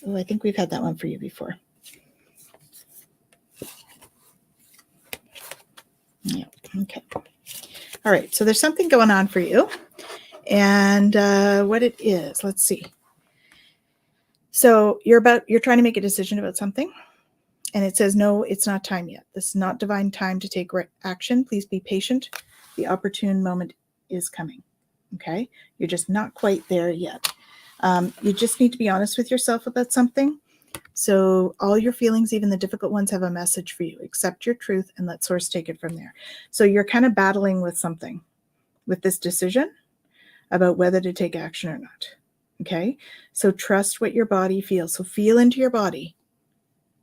Oh, I think we've had that one for you before. Yeah. Okay. All right. So there's something going on for you. And what it is, let's see. So you're trying to make a decision about something. And it says, no, it's not time yet. This is not divine time to take action. Please be patient. The opportune moment is coming. Okay. You're just not quite there yet. You just need to be honest with yourself about something. So all your feelings, even the difficult ones, have a message for you. Accept your truth and let source take it from there. So you're kind of battling with something, with this decision about whether to take action or not. Okay. So trust what your body feels. So feel into your body.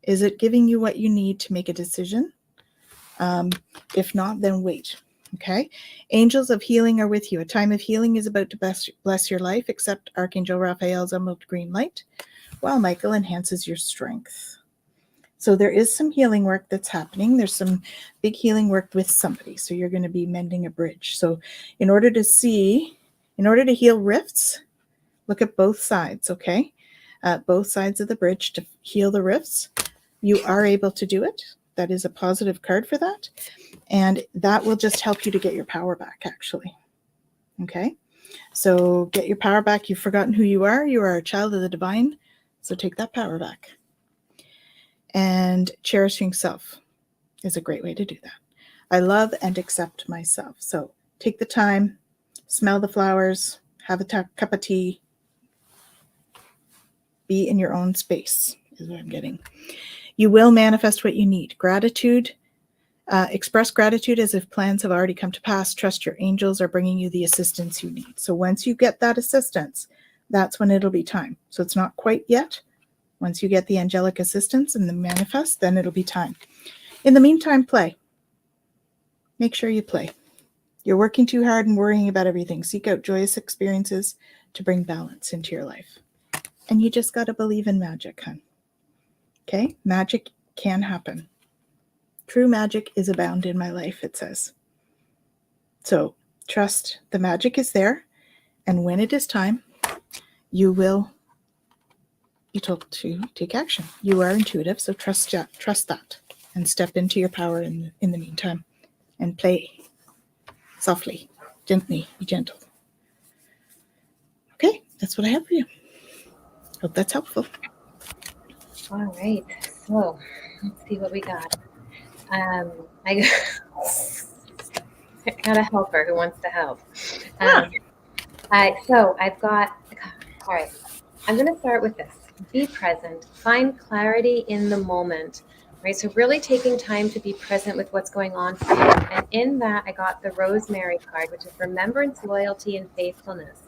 Is it giving you what you need to make a decision? If not, then wait. Okay. Angels of healing are with you. A time of healing is about to bless your life. Accept Archangel Raphael's emerald green light, while Michael enhances your strength. So there is some healing work that's happening. There's some big healing work with somebody. So you're going to be mending a bridge. So in order to heal rifts, look at both sides. Okay. Both sides of the bridge to heal the rifts. You are able to do it. That is a positive card for that. And that will just help you to get your power back, actually. Okay. So get your power back. You've forgotten who you are. You are a child of the divine. So take that power back. And cherishing self is a great way to do that. I love and accept myself. So take the time, smell the flowers, have a cup of tea, be in your own space is what I'm getting. You will manifest what you need. Gratitude. Express gratitude as if plans have already come to pass. Trust your angels are bringing you the assistance you need. So once you get that assistance, that's when it'll be time. So it's not quite yet. Once you get the angelic assistance and the manifest, then it'll be time. In the meantime, play. Make sure you play. You're working too hard and worrying about everything. Seek out joyous experiences to bring balance into your life. And you just got to believe in magic, hun. Okay? Magic can happen. True magic is abound in my life, it says. So trust the magic is there. And when it is time, you will be told to take action. You are intuitive, so trust that and step into your power in the meantime and play softly, gently, be gentle. Okay, that's what I have for you. Hope that's helpful. All right, so let's see what we got. I got a helper who wants to help. So I've got, all right, I'm going to start with this. Be present. Find clarity in the moment. Right, so really taking time to be present with what's going on for you. And in that, I got the Rosemary card, which is remembrance, loyalty, and faithfulness.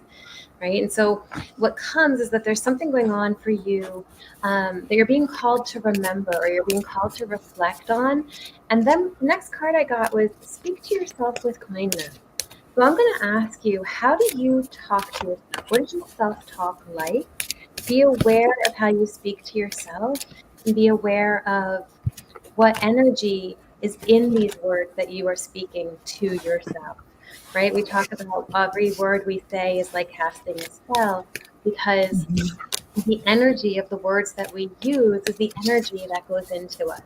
Right, and so what comes is that there's something going on for you that you're being called to remember, or you're being called to reflect on. And then the next card I got was speak to yourself with kindness. So I'm going to ask you, how do you talk to yourself? What is your self-talk like? Be aware of how you speak to yourself, and be aware of what energy is in these words that you are speaking to yourself, right? We talk about every word we say is like casting a spell, because the energy of the words that we use is the energy that goes into us.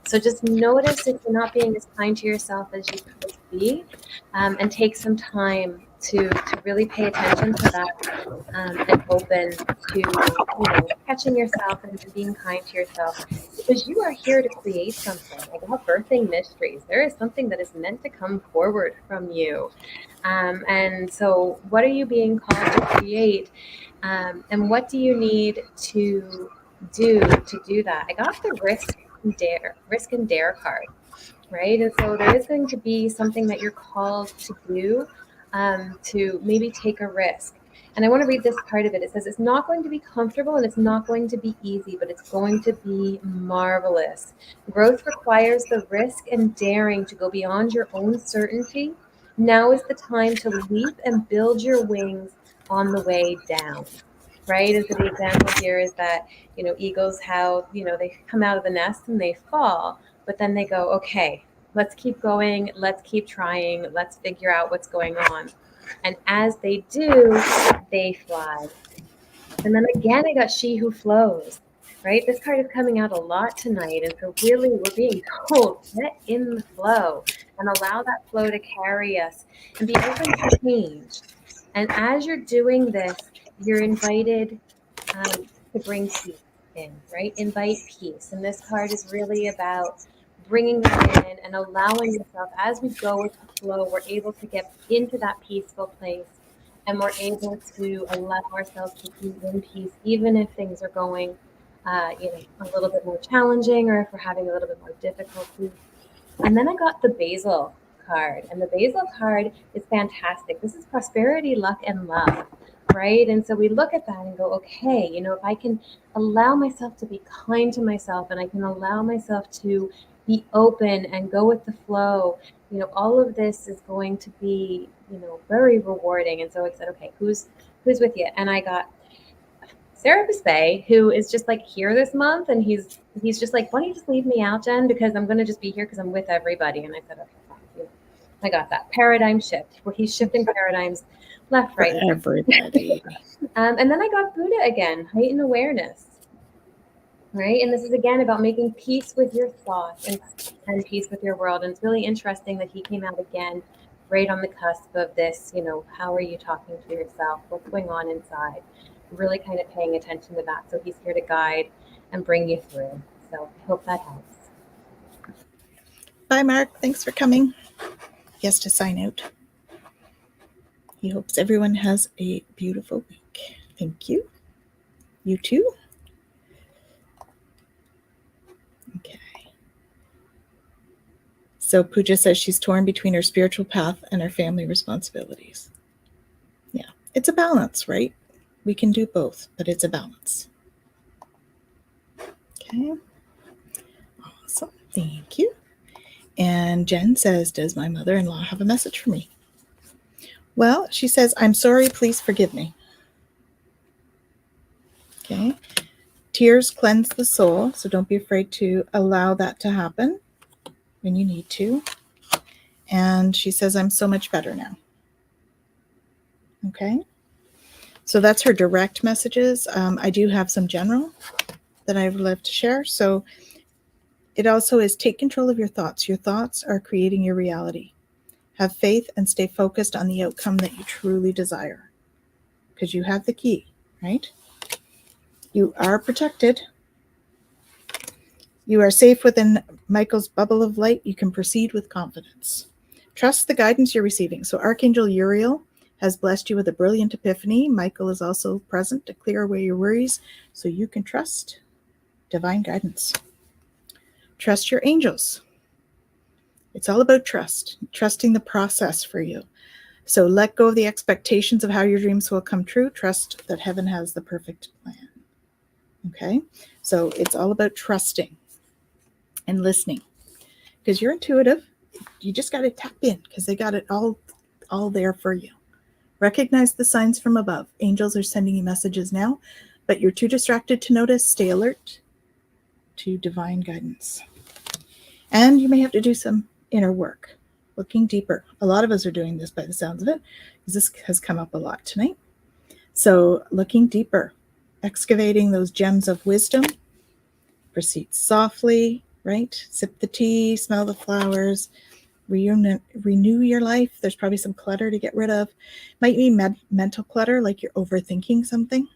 So just notice if you're not being as kind to yourself as you could be, and take some time to really pay attention to that, and open to catching yourself and being kind to yourself, because you are here to create something. About birthing mysteries, there is something that is meant to come forward from you, and so what are you being called to create, and what do you need to do that? I got the risk and dare card, right? And so there is going to be something that you're called to do, to maybe take a risk. And I want to read this part of it. It says, it's not going to be comfortable and it's not going to be easy, but it's going to be marvelous. Growth requires the risk and daring to go beyond your own certainty. Now is the time to leap and build your wings on the way down. Right? And so the example here is that, eagles, how, they come out of the nest and they fall, but then they go, okay, let's keep going. Let's keep trying. Let's figure out what's going on. And as they do, they fly. And then again, I got She Who Flows, right? This card is coming out a lot tonight. And so really we're being told, get in the flow and allow that flow to carry us and be open to change. And as you're doing this, you're invited to bring peace in, right? Invite peace. And this card is really about bringing that in and allowing yourself, as we go with the flow, we're able to get into that peaceful place, and we're able to allow ourselves to be in peace, even if things are going, a little bit more challenging, or if we're having a little bit more difficulty. And then I got the Basil card, and the Basil card is fantastic. This is prosperity, luck, and love, right? And so we look at that and go, okay, if I can allow myself to be kind to myself, and I can allow myself to be open and go with the flow, all of this is going to be, very rewarding. And so I said, okay, who's with you? And I got Sarah Bisbay, who is just like here this month, and he's just like, why don't you just leave me out, Jen? Because I'm going to just be here because I'm with everybody. And I said, okay, fine. I got that paradigm shift, where he's shifting paradigms left, right, For everybody. and then I got Buddha again, heightened awareness, right? And this is again about making peace with your thoughts and peace with your world. And it's really interesting that he came out again right on the cusp of this, how are you talking to yourself? What's going on inside? Really kind of paying attention to that. So he's here to guide and bring you through. So I hope that helps. Bye, Mark. Thanks for coming. Yes, to sign out. He hopes everyone has a beautiful week. Thank you. You too. Okay. So Pooja says she's torn between her spiritual path and her family responsibilities. Yeah, it's a balance, right? We can do both, but it's a balance. Okay. Awesome. Thank you. And Jen says, does my mother-in-law have a message for me? Well, she says, I'm sorry, please forgive me. Okay. Tears cleanse the soul, so don't be afraid to allow that to happen when you need to. And she says, I'm so much better now. Okay. So that's her direct messages. I do have some general that I would love to share. So it also is take control of your thoughts. Your thoughts are creating your reality. Have faith and stay focused on the outcome that you truly desire, because you have the key, right? You are protected. You are safe within Michael's bubble of light. You can proceed with confidence. Trust the guidance you're receiving. So Archangel Uriel has blessed you with a brilliant epiphany. Michael is also present to clear away your worries so you can trust divine guidance. Trust your angels. It's all about trust, trusting the process for you. So let go of the expectations of how your dreams will come true. Trust that heaven has the perfect plan. Okay? So it's all about trusting and listening, because you're intuitive. You just got to tap in, because they got it all there for you. Recognize the signs from above. Angels are sending you messages now, but you're too distracted to notice. Stay alert to divine guidance. And you may have to do some inner work, looking deeper. A lot of us are doing this by the sounds of it, because this has come up a lot tonight. So looking deeper, excavating those gems of wisdom. Proceed softly, right? Sip the tea, smell the flowers, renew your life. There's probably some clutter to get rid of. Might be mental clutter, like you're overthinking something.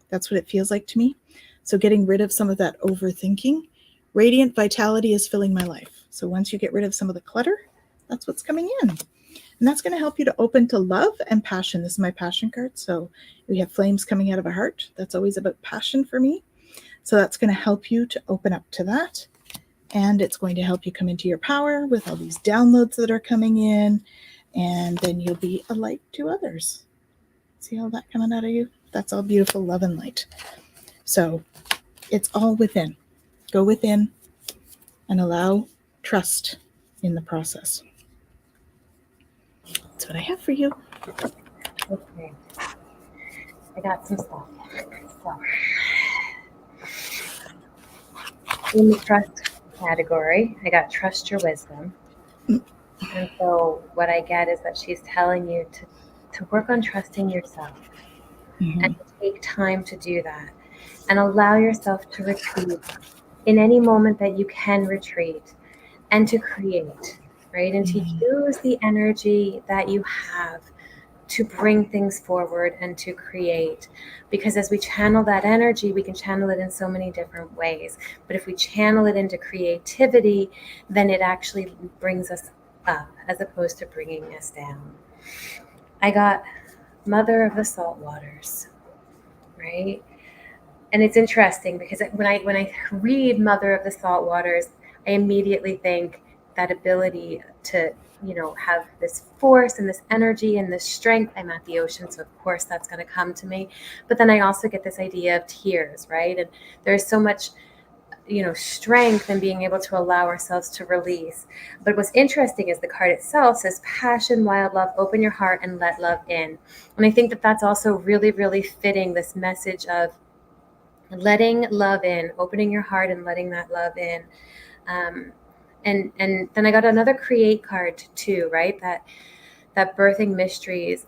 That's what it feels like to me. So getting rid of some of that overthinking. Radiant vitality is filling my life. So once you get rid of some of the clutter, that's what's coming in. And that's going to help you to open to love and passion. This is my passion card. So we have flames coming out of a heart. That's always about passion for me. So that's going to help you to open up to that. And it's going to help you come into your power with all these downloads that are coming in. And then you'll be a light to others. See all that coming out of you? That's all beautiful love and light. So it's all within. Go within and allow trust in the process. That's what I have for you. Okay. I got some stuff. So, in the trust category, I got trust your wisdom. And so what I get is that she's telling you to work on trusting yourself and to take time to do that and allow yourself to retreat in any moment that you can retreat and to create, right? And to use the energy that you have to bring things forward and to create. Because as we channel that energy, we can channel it in so many different ways. But if we channel it into creativity, then it actually brings us up as opposed to bringing us down. I got Mother of the Salt Waters, right? And it's interesting because when I read Mother of the Salt Waters, I immediately think that ability to, have this force and this energy and this strength. I'm at the ocean, so of course that's going to come to me. But then I also get this idea of tears, right? And there's so much, strength in being able to allow ourselves to release. But what's interesting is the card itself says passion, wild love, open your heart and let love in. And I think that that's also really, really fitting this message of letting love in, opening your heart and letting that love in. And then I got another create card too, right? That birthing mysteries.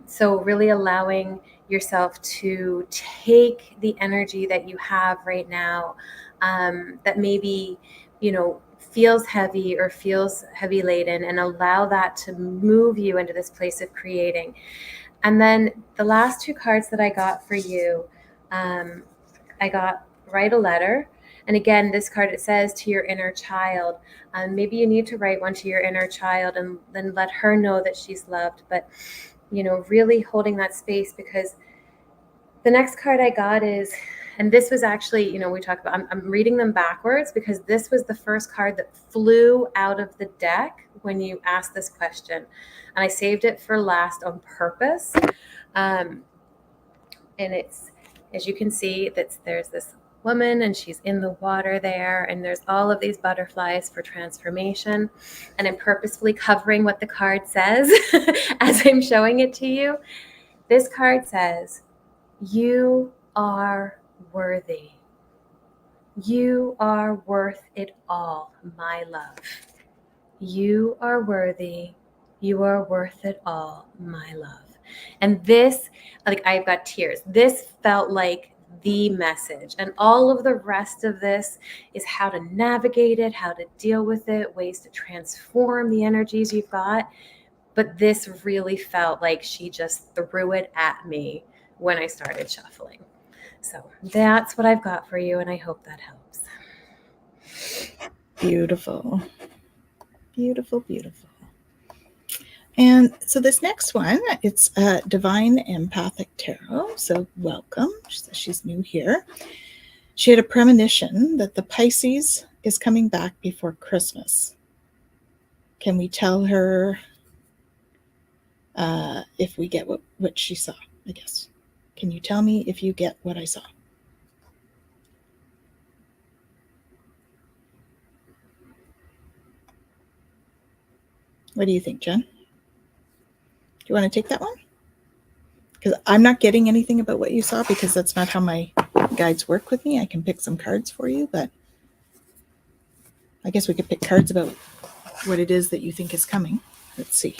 So really allowing yourself to take the energy that you have right now, that maybe, feels heavy or feels heavy laden, and allow that to move you into this place of creating. And then the last two cards that I got for you, I got write a letter. And again, this card, it says to your inner child. Maybe you need to write one to your inner child and then let her know that she's loved. But, really holding that space, because the next card I got is, and this was actually, we talked about, I'm reading them backwards because this was the first card that flew out of the deck when you asked this question. And I saved it for last on purpose. And it's, as you can see, there's this woman and she's in the water there, and there's all of these butterflies for transformation. And I'm purposefully covering what the card says as I'm showing it to you. This card says, you are worthy. You are worth it all, my love. You are worthy. You are worth it all, my love. And this, I've got tears. This felt like the message. And all of the rest of this is how to navigate it, how to deal with it, ways to transform the energies you've got. But this really felt like she just threw it at me when I started shuffling. So that's what I've got for you, and I hope that helps. Beautiful. Beautiful, beautiful. And so this next one, it's Divine Empathic Tarot. So welcome. She says she's new here. She had a premonition that the Pisces is coming back before Christmas. Can we tell her if we get what she saw, I guess? Can you tell me if you get what I saw? What do you think, Jen? Do you want to take that one? Because I'm not getting anything about what you saw, because that's not how my guides work with me. I can pick some cards for you, but I guess we could pick cards about what it is that you think is coming. Let's see.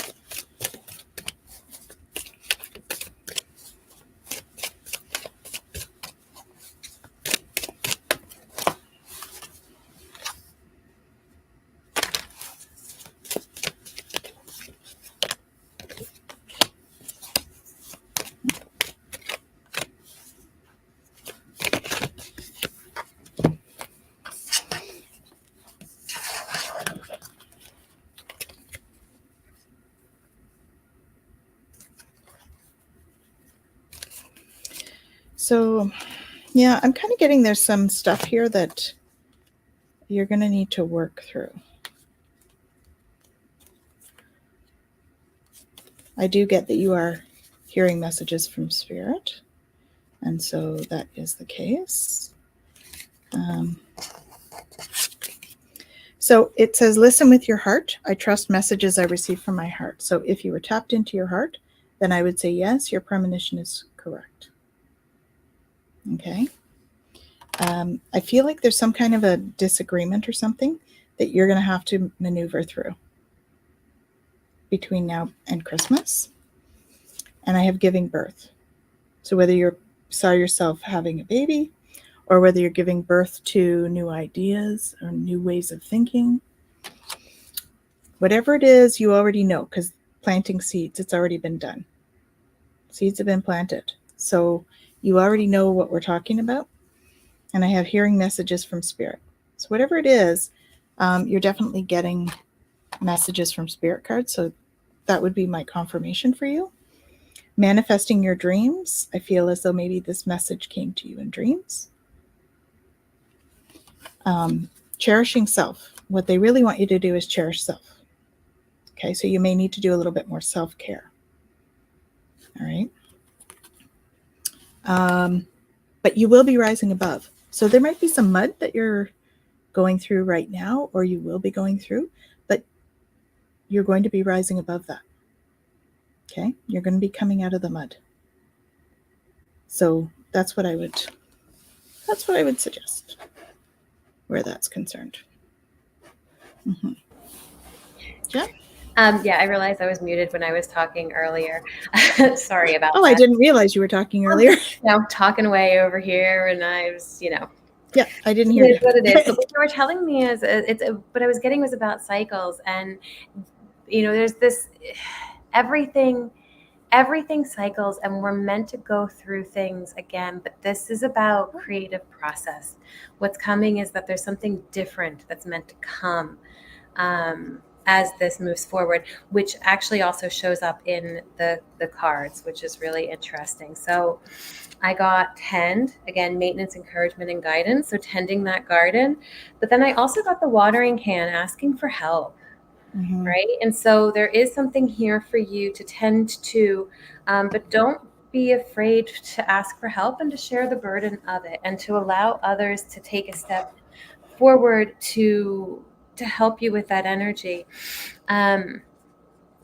So, yeah, I'm kind of getting there's some stuff here that you're going to need to work through. I do get that you are hearing messages from Spirit, and so that is the case. So it says, listen with your heart. I trust messages I receive from my heart. So if you were tapped into your heart, then I would say, yes, your premonition is correct. Okay. I feel like there's some kind of a disagreement or something that you're going to have to maneuver through between now and Christmas. And I have giving birth. So whether you saw yourself having a baby, or whether you're giving birth to new ideas or new ways of thinking, whatever it is, you already know, because planting seeds, it's already been done. Seeds have been planted. So you already know what we're talking about. And I have hearing messages from Spirit. So whatever it is, you're definitely getting messages from Spirit cards. So that would be my confirmation for you. Manifesting your dreams. I feel as though maybe this message came to you in dreams. Cherishing self. What they really want you to do is cherish self. Okay, so you may need to do a little bit more self-care. All right. But you will be rising above. So there might be some mud that you're going through right now, or you will be going through, but you're going to be rising above that. Okay, you're going to be coming out of the mud. So that's what I would suggest where that's concerned. Mm-hmm. Yeah. Yeah, I realized I was muted when I was talking earlier. Sorry about that. Oh, I didn't realize you were talking earlier. Talking away over here, and I was, Yeah, I didn't hear you. What it is. But what you were telling me is, what I was getting was about cycles, and there's this everything cycles, and we're meant to go through things again. But this is about creative process. What's coming is that there's something different that's meant to come. As this moves forward, which actually also shows up in the cards, which is really interesting. So I got tend, again, maintenance, encouragement, and guidance. So tending that garden. But then I also got the watering can asking for help. Mm-hmm. Right. And so there is something here for you to tend to, but don't be afraid to ask for help and to share the burden of it, and to allow others to take a step forward to help you with that energy. And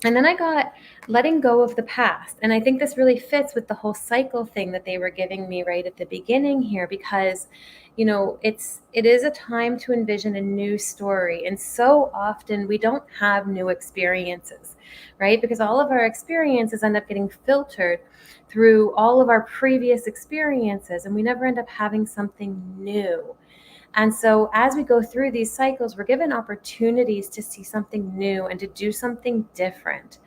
then I got letting go of the past. And I think this really fits with the whole cycle thing that they were giving me right at the beginning here, because, it is a time to envision a new story. And so often we don't have new experiences, right? Because all of our experiences end up getting filtered through all of our previous experiences, and we never end up having something new. And so as we go through these cycles, we're given opportunities to see something new and to do something different.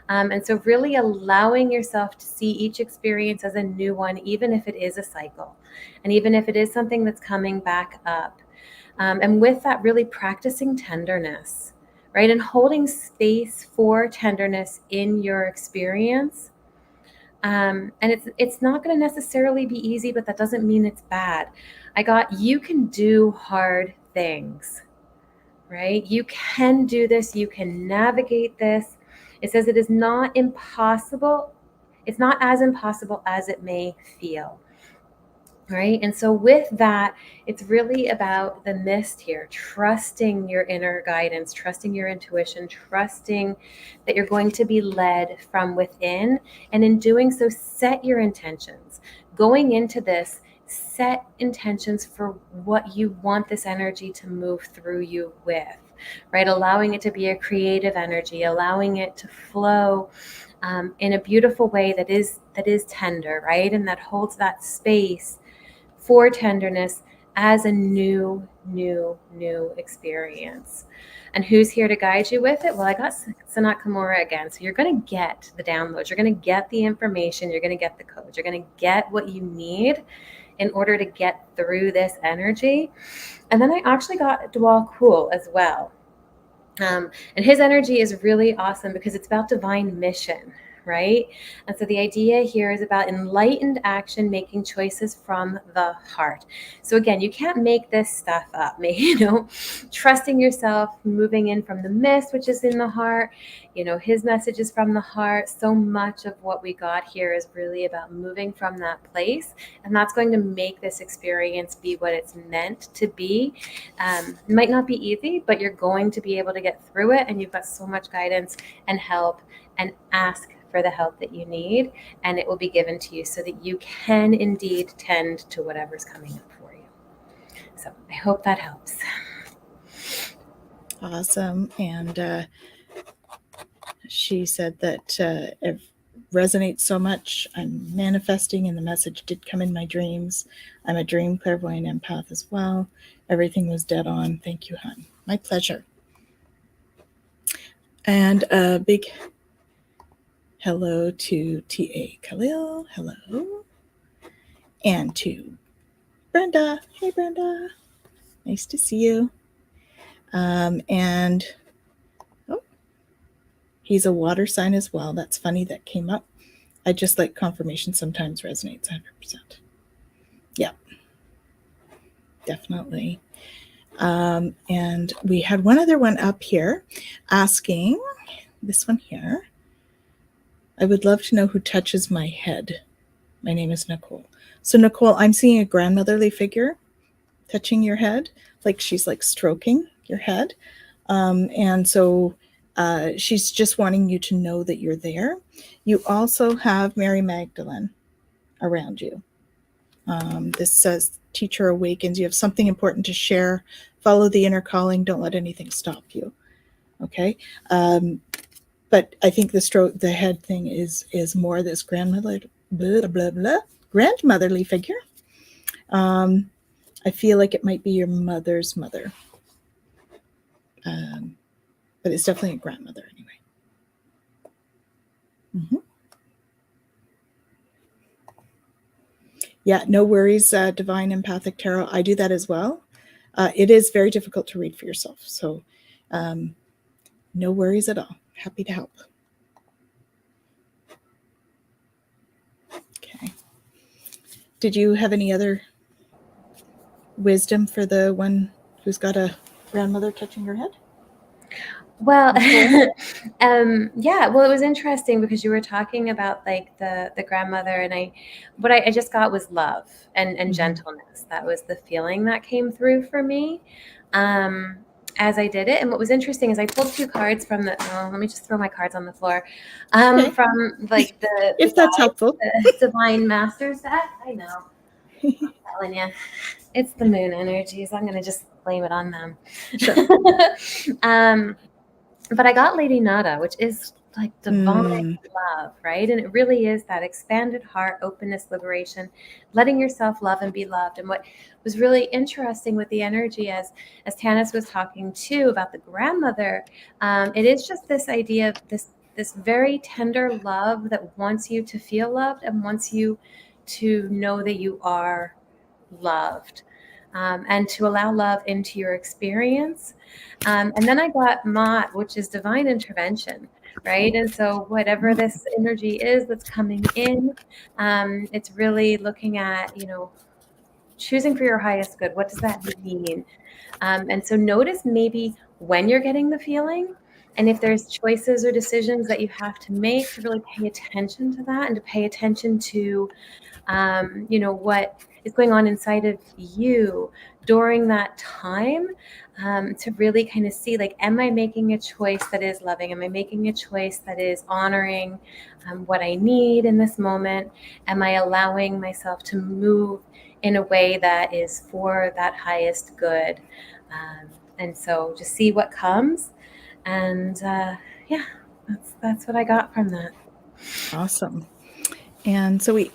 And so really allowing yourself to see each experience as a new one, even if it is a cycle, and even if it is something that's coming back up. And with that, really practicing tenderness, right? And holding space for tenderness in your experience. And it's not going to necessarily be easy, but that doesn't mean it's bad. You can do hard things, right? You can do this. You can navigate this. It says it is not impossible. It's not as impossible as it may feel, right? And so with that, it's really about the mist here, trusting your inner guidance, trusting your intuition, trusting that you're going to be led from within. And in doing so, set your intentions. Going into this, set intentions for what you want this energy to move through you with, right? Allowing it to be a creative energy, allowing it to flow in a beautiful way that is tender, right? And that holds that space for tenderness as a new experience. And who's here to guide you with it? Well, I got Sanat Kamora again. So you're going to get the downloads. You're going to get the information. You're going to get the codes. You're going to get what you need in order to get through this energy. And then I actually got Dwal Kul as well. And his energy is really awesome because it's about divine mission, right? And so the idea here is about enlightened action, making choices from the heart. So again, you can't make this stuff up. Trusting yourself, moving in from the mist, which is in the heart. His message is from the heart. So much of what we got here is really about moving from that place, and that's going to make this experience be what it's meant to be. It might not be easy, but you're going to be able to get through it, and you've got so much guidance and help, and ask for the help that you need, and it will be given to you so that you can indeed tend to whatever's coming up for you. So I hope that helps. Awesome. And she said that it resonates so much. I'm manifesting, and the message did come in my dreams. I'm a dream clairvoyant empath as well. Everything was dead on. Thank you, hon. My pleasure. And a big hello to T.A. Khalil. Hello. And to Brenda. Hey, Brenda. Nice to see you. And he's a water sign as well. That's funny that came up. I just like confirmation sometimes resonates 100%. Yeah, definitely. And we had one other one up here asking, this one here, I would love to know who touches my head. My name is Nicole. So Nicole, I'm seeing a grandmotherly figure touching your head, like she's like stroking your head. And so she's just wanting you to know that you're there. You also have Mary Magdalene around you. This says, teacher awakens. You have something important to share. Follow the inner calling. Don't let anything stop you. Okay. But I think the head thing is more this grandmotherly figure. I feel like it might be your mother's mother. But it's definitely a grandmother anyway. Mm-hmm. Yeah, no worries, Divine Empathic Tarot. I do that as well. It is very difficult to read for yourself. So no worries at all. Happy to help. Okay. Did you have any other wisdom for the one who's got a grandmother touching her head? Well, well, it was interesting because you were talking about like the grandmother, and what I just got was love and Mm-hmm. gentleness. That was the feeling that came through for me as I did it. And what was interesting is I pulled 2 cards from let me just throw my cards on the floor, Okay. from like the if that's helpful, the Divine Master set. I know. I'm telling you, it's the moon energies. I'm gonna just blame it on them. Sure. But I got Lady Nada, which is like divine love, right? And it really is that expanded heart, openness, liberation, letting yourself love and be loved. And what was really interesting with the energy, as Tanys was talking too about the grandmother, it is just this idea of this very tender love that wants you to feel loved and wants you to know that you are loved. And to allow love into your experience. And then I got Mott, which is divine intervention, right? And so whatever this energy is that's coming in, it's really looking at, choosing for your highest good. What does that mean? And so notice maybe when you're getting the feeling, and if there's choices or decisions that you have to make, to really pay attention to that and to pay attention to, what is going on inside of you during that time, to really kind of see, like, am I making a choice that is loving? Am I making a choice that is honoring what I need in this moment? Am I allowing myself to move in a way that is for that highest good? And so just see what comes. And that's what I got from that. Awesome. And so we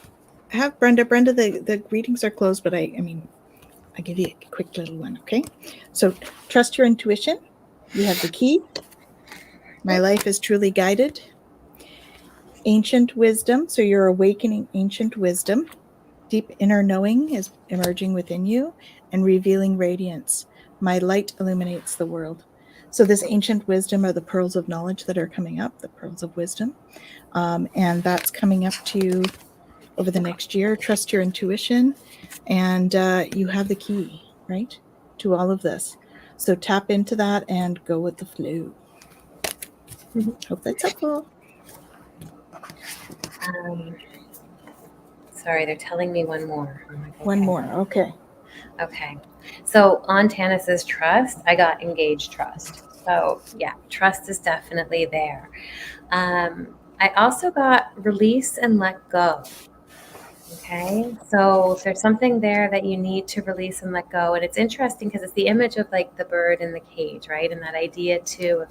have Brenda. Brenda, the readings are closed, but I'll give you a quick little one, okay? So trust your intuition. You have the key. My life is truly guided. Ancient wisdom. So you're awakening ancient wisdom. Deep inner knowing is emerging within you and revealing radiance. My light illuminates the world. So this ancient wisdom are the pearls of knowledge that are coming up, the pearls of wisdom. And that's coming up to you over the next year. Trust your intuition, and you have the key, right, to all of this. So tap into that and go with the flow. Hope that's helpful. Sorry, they're telling me one more. I'm like, okay. One more. Okay. Okay. So on Tanys's trust, I got engaged trust. So yeah, trust is definitely there. I also got release and let go. Okay, so there's something there that you need to release and let go. And it's interesting because it's the image of like the bird in the cage, right? And that idea too,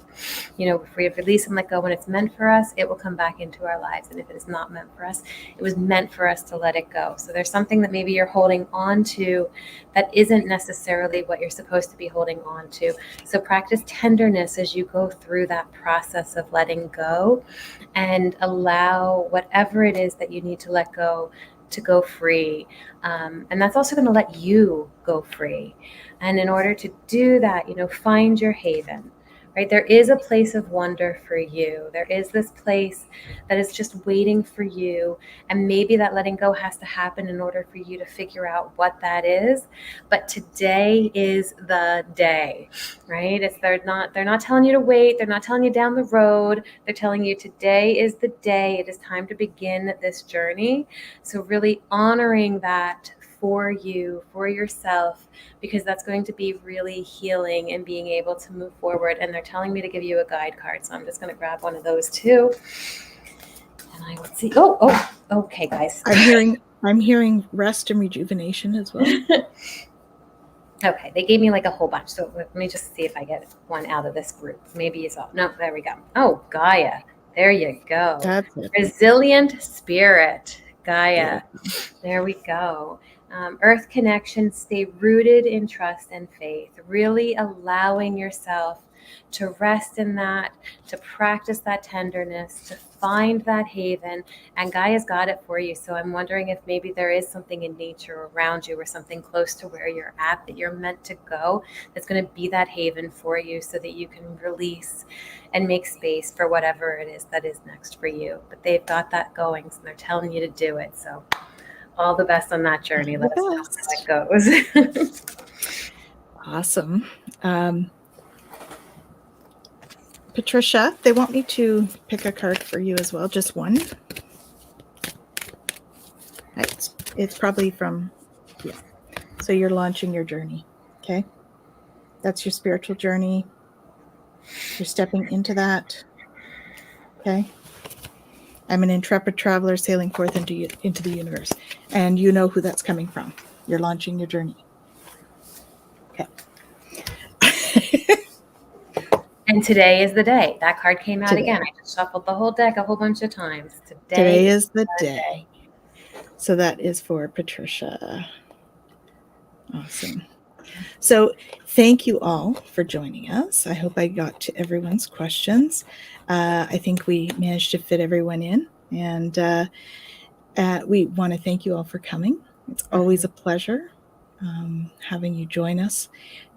you know, if we release and let go when it's meant for us, it will come back into our lives. And if it is not meant for us, it was meant for us to let it go. So there's something that maybe you're holding on to that isn't necessarily what you're supposed to be holding on to. So practice tenderness as you go through that process of letting go, and allow whatever it is that you need to let go to go free. And that's also going to let you go free. And in order to do that, you know, find your haven, right? There is a place of wonder for you. There is this place that is just waiting for you. And maybe that letting go has to happen in order for you to figure out what that is. But today is the day, right? They're not telling you to wait. They're not telling you down the road. They're telling you today is the day. It is time to begin this journey. So really honoring that for you, for yourself, because that's going to be really healing and being able to move forward. And they're telling me to give you a guide card. So I'm just going to grab one of those too. And I will see. Oh, okay, guys. I'm hearing rest and rejuvenation as well. Okay, they gave me like a whole bunch. So let me just see if I get one out of this group. Maybe it's all. No, there we go. Oh, Gaia. There you go. That's it. Resilient spirit. Gaia. There we go. Earth connection, stay rooted in trust and faith, really allowing yourself to rest in that, to practice that tenderness, to find that haven. And Gaia's got it for you. So I'm wondering if maybe there is something in nature around you or something close to where you're at that you're meant to go that's going to be that haven for you so that you can release and make space for whatever it is that is next for you. But they've got that going, so they're telling you to do it. So all the best on that journey. Let us know how it goes. Awesome. Patricia, they want me to pick a card for you as well, just one. It's probably from, yeah. So you're launching your journey, okay? That's your spiritual journey. You're stepping into that, okay? I'm an intrepid traveler sailing forth into the universe. And you know who that's coming from. You're launching your journey. Okay. And today is the day. That card came out again. I just shuffled the whole deck a whole bunch of times. Today is the day. So that is for Patricia. Awesome. So thank you all for joining us. I hope I got to everyone's questions. I think we managed to fit everyone in. And we want to thank you all for coming. It's always a pleasure having you join us.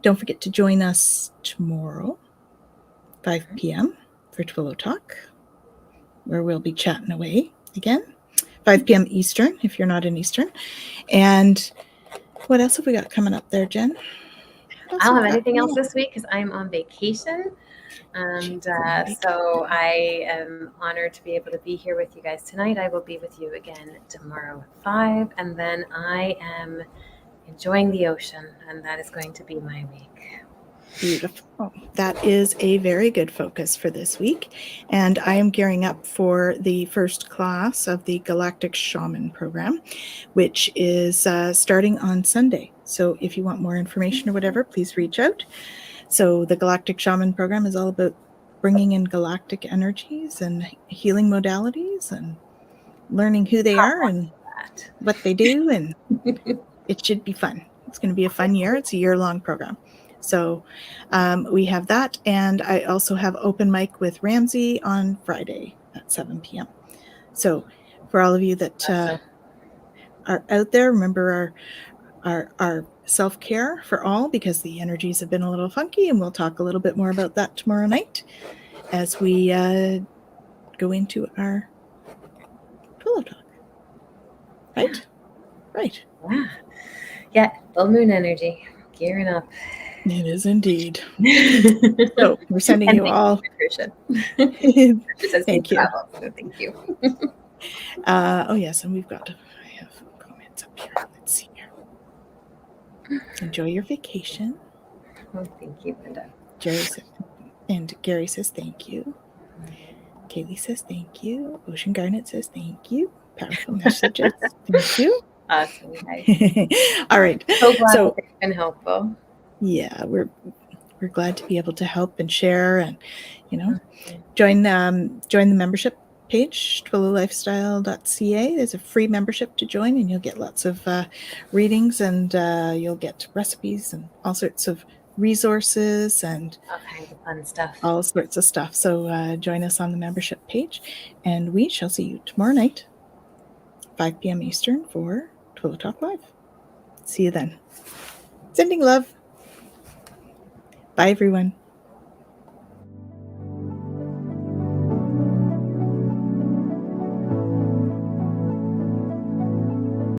Don't forget to join us tomorrow, 5 p.m. for Twillo Talk, where we'll be chatting away again. 5 p.m. Eastern, if you're not in Eastern. And what else have we got coming up there, Jen? I don't have anything else this week because I'm on vacation. And so I am honored to be able to be here with you guys tonight. I will be with you again tomorrow at 5. And then I am enjoying the ocean, and that is going to be my week. Beautiful. That is a very good focus for this week. And I am gearing up for the first class of the Galactic Shaman program, which is starting on Sunday. So if you want more information or whatever, please reach out. So the Galactic Shaman program is all about bringing in galactic energies and healing modalities and learning who they are and what they do. And it should be fun. It's going to be a fun year. It's a year-long program. So we have that. And I also have open mic with Ramsey on Friday at 7 p.m. So for all of you that are out there, remember our self-care for all, because the energies have been a little funky, and we'll talk a little bit more about that tomorrow night as we go into our pillow talk. Right? Right. Yeah. Yeah, full moon energy. Gearing up. It is indeed. So we're sending And you all. Patricia. Thank you. Travel, so thank you. Oh yes, and I have comments up here. Let's see here. Enjoy your vacation. Oh, thank you, Linda. Gary says thank you. Kaylee says thank you. Ocean Garnet says thank you. Powerful messages. Thank you. Awesome, guys. All right. So glad that it's been helpful. Yeah, we're glad to be able to help and share, and join the membership page, twillowlifestyle.ca. There's a free membership to join, and you'll get lots of readings, and you'll get recipes and all sorts of resources and all kinds of fun stuff. All sorts of stuff. So join us on the membership page, and we shall see you tomorrow night, 5 p.m. Eastern, for Twillow Talk Live. See you then. Sending love. Bye, everyone.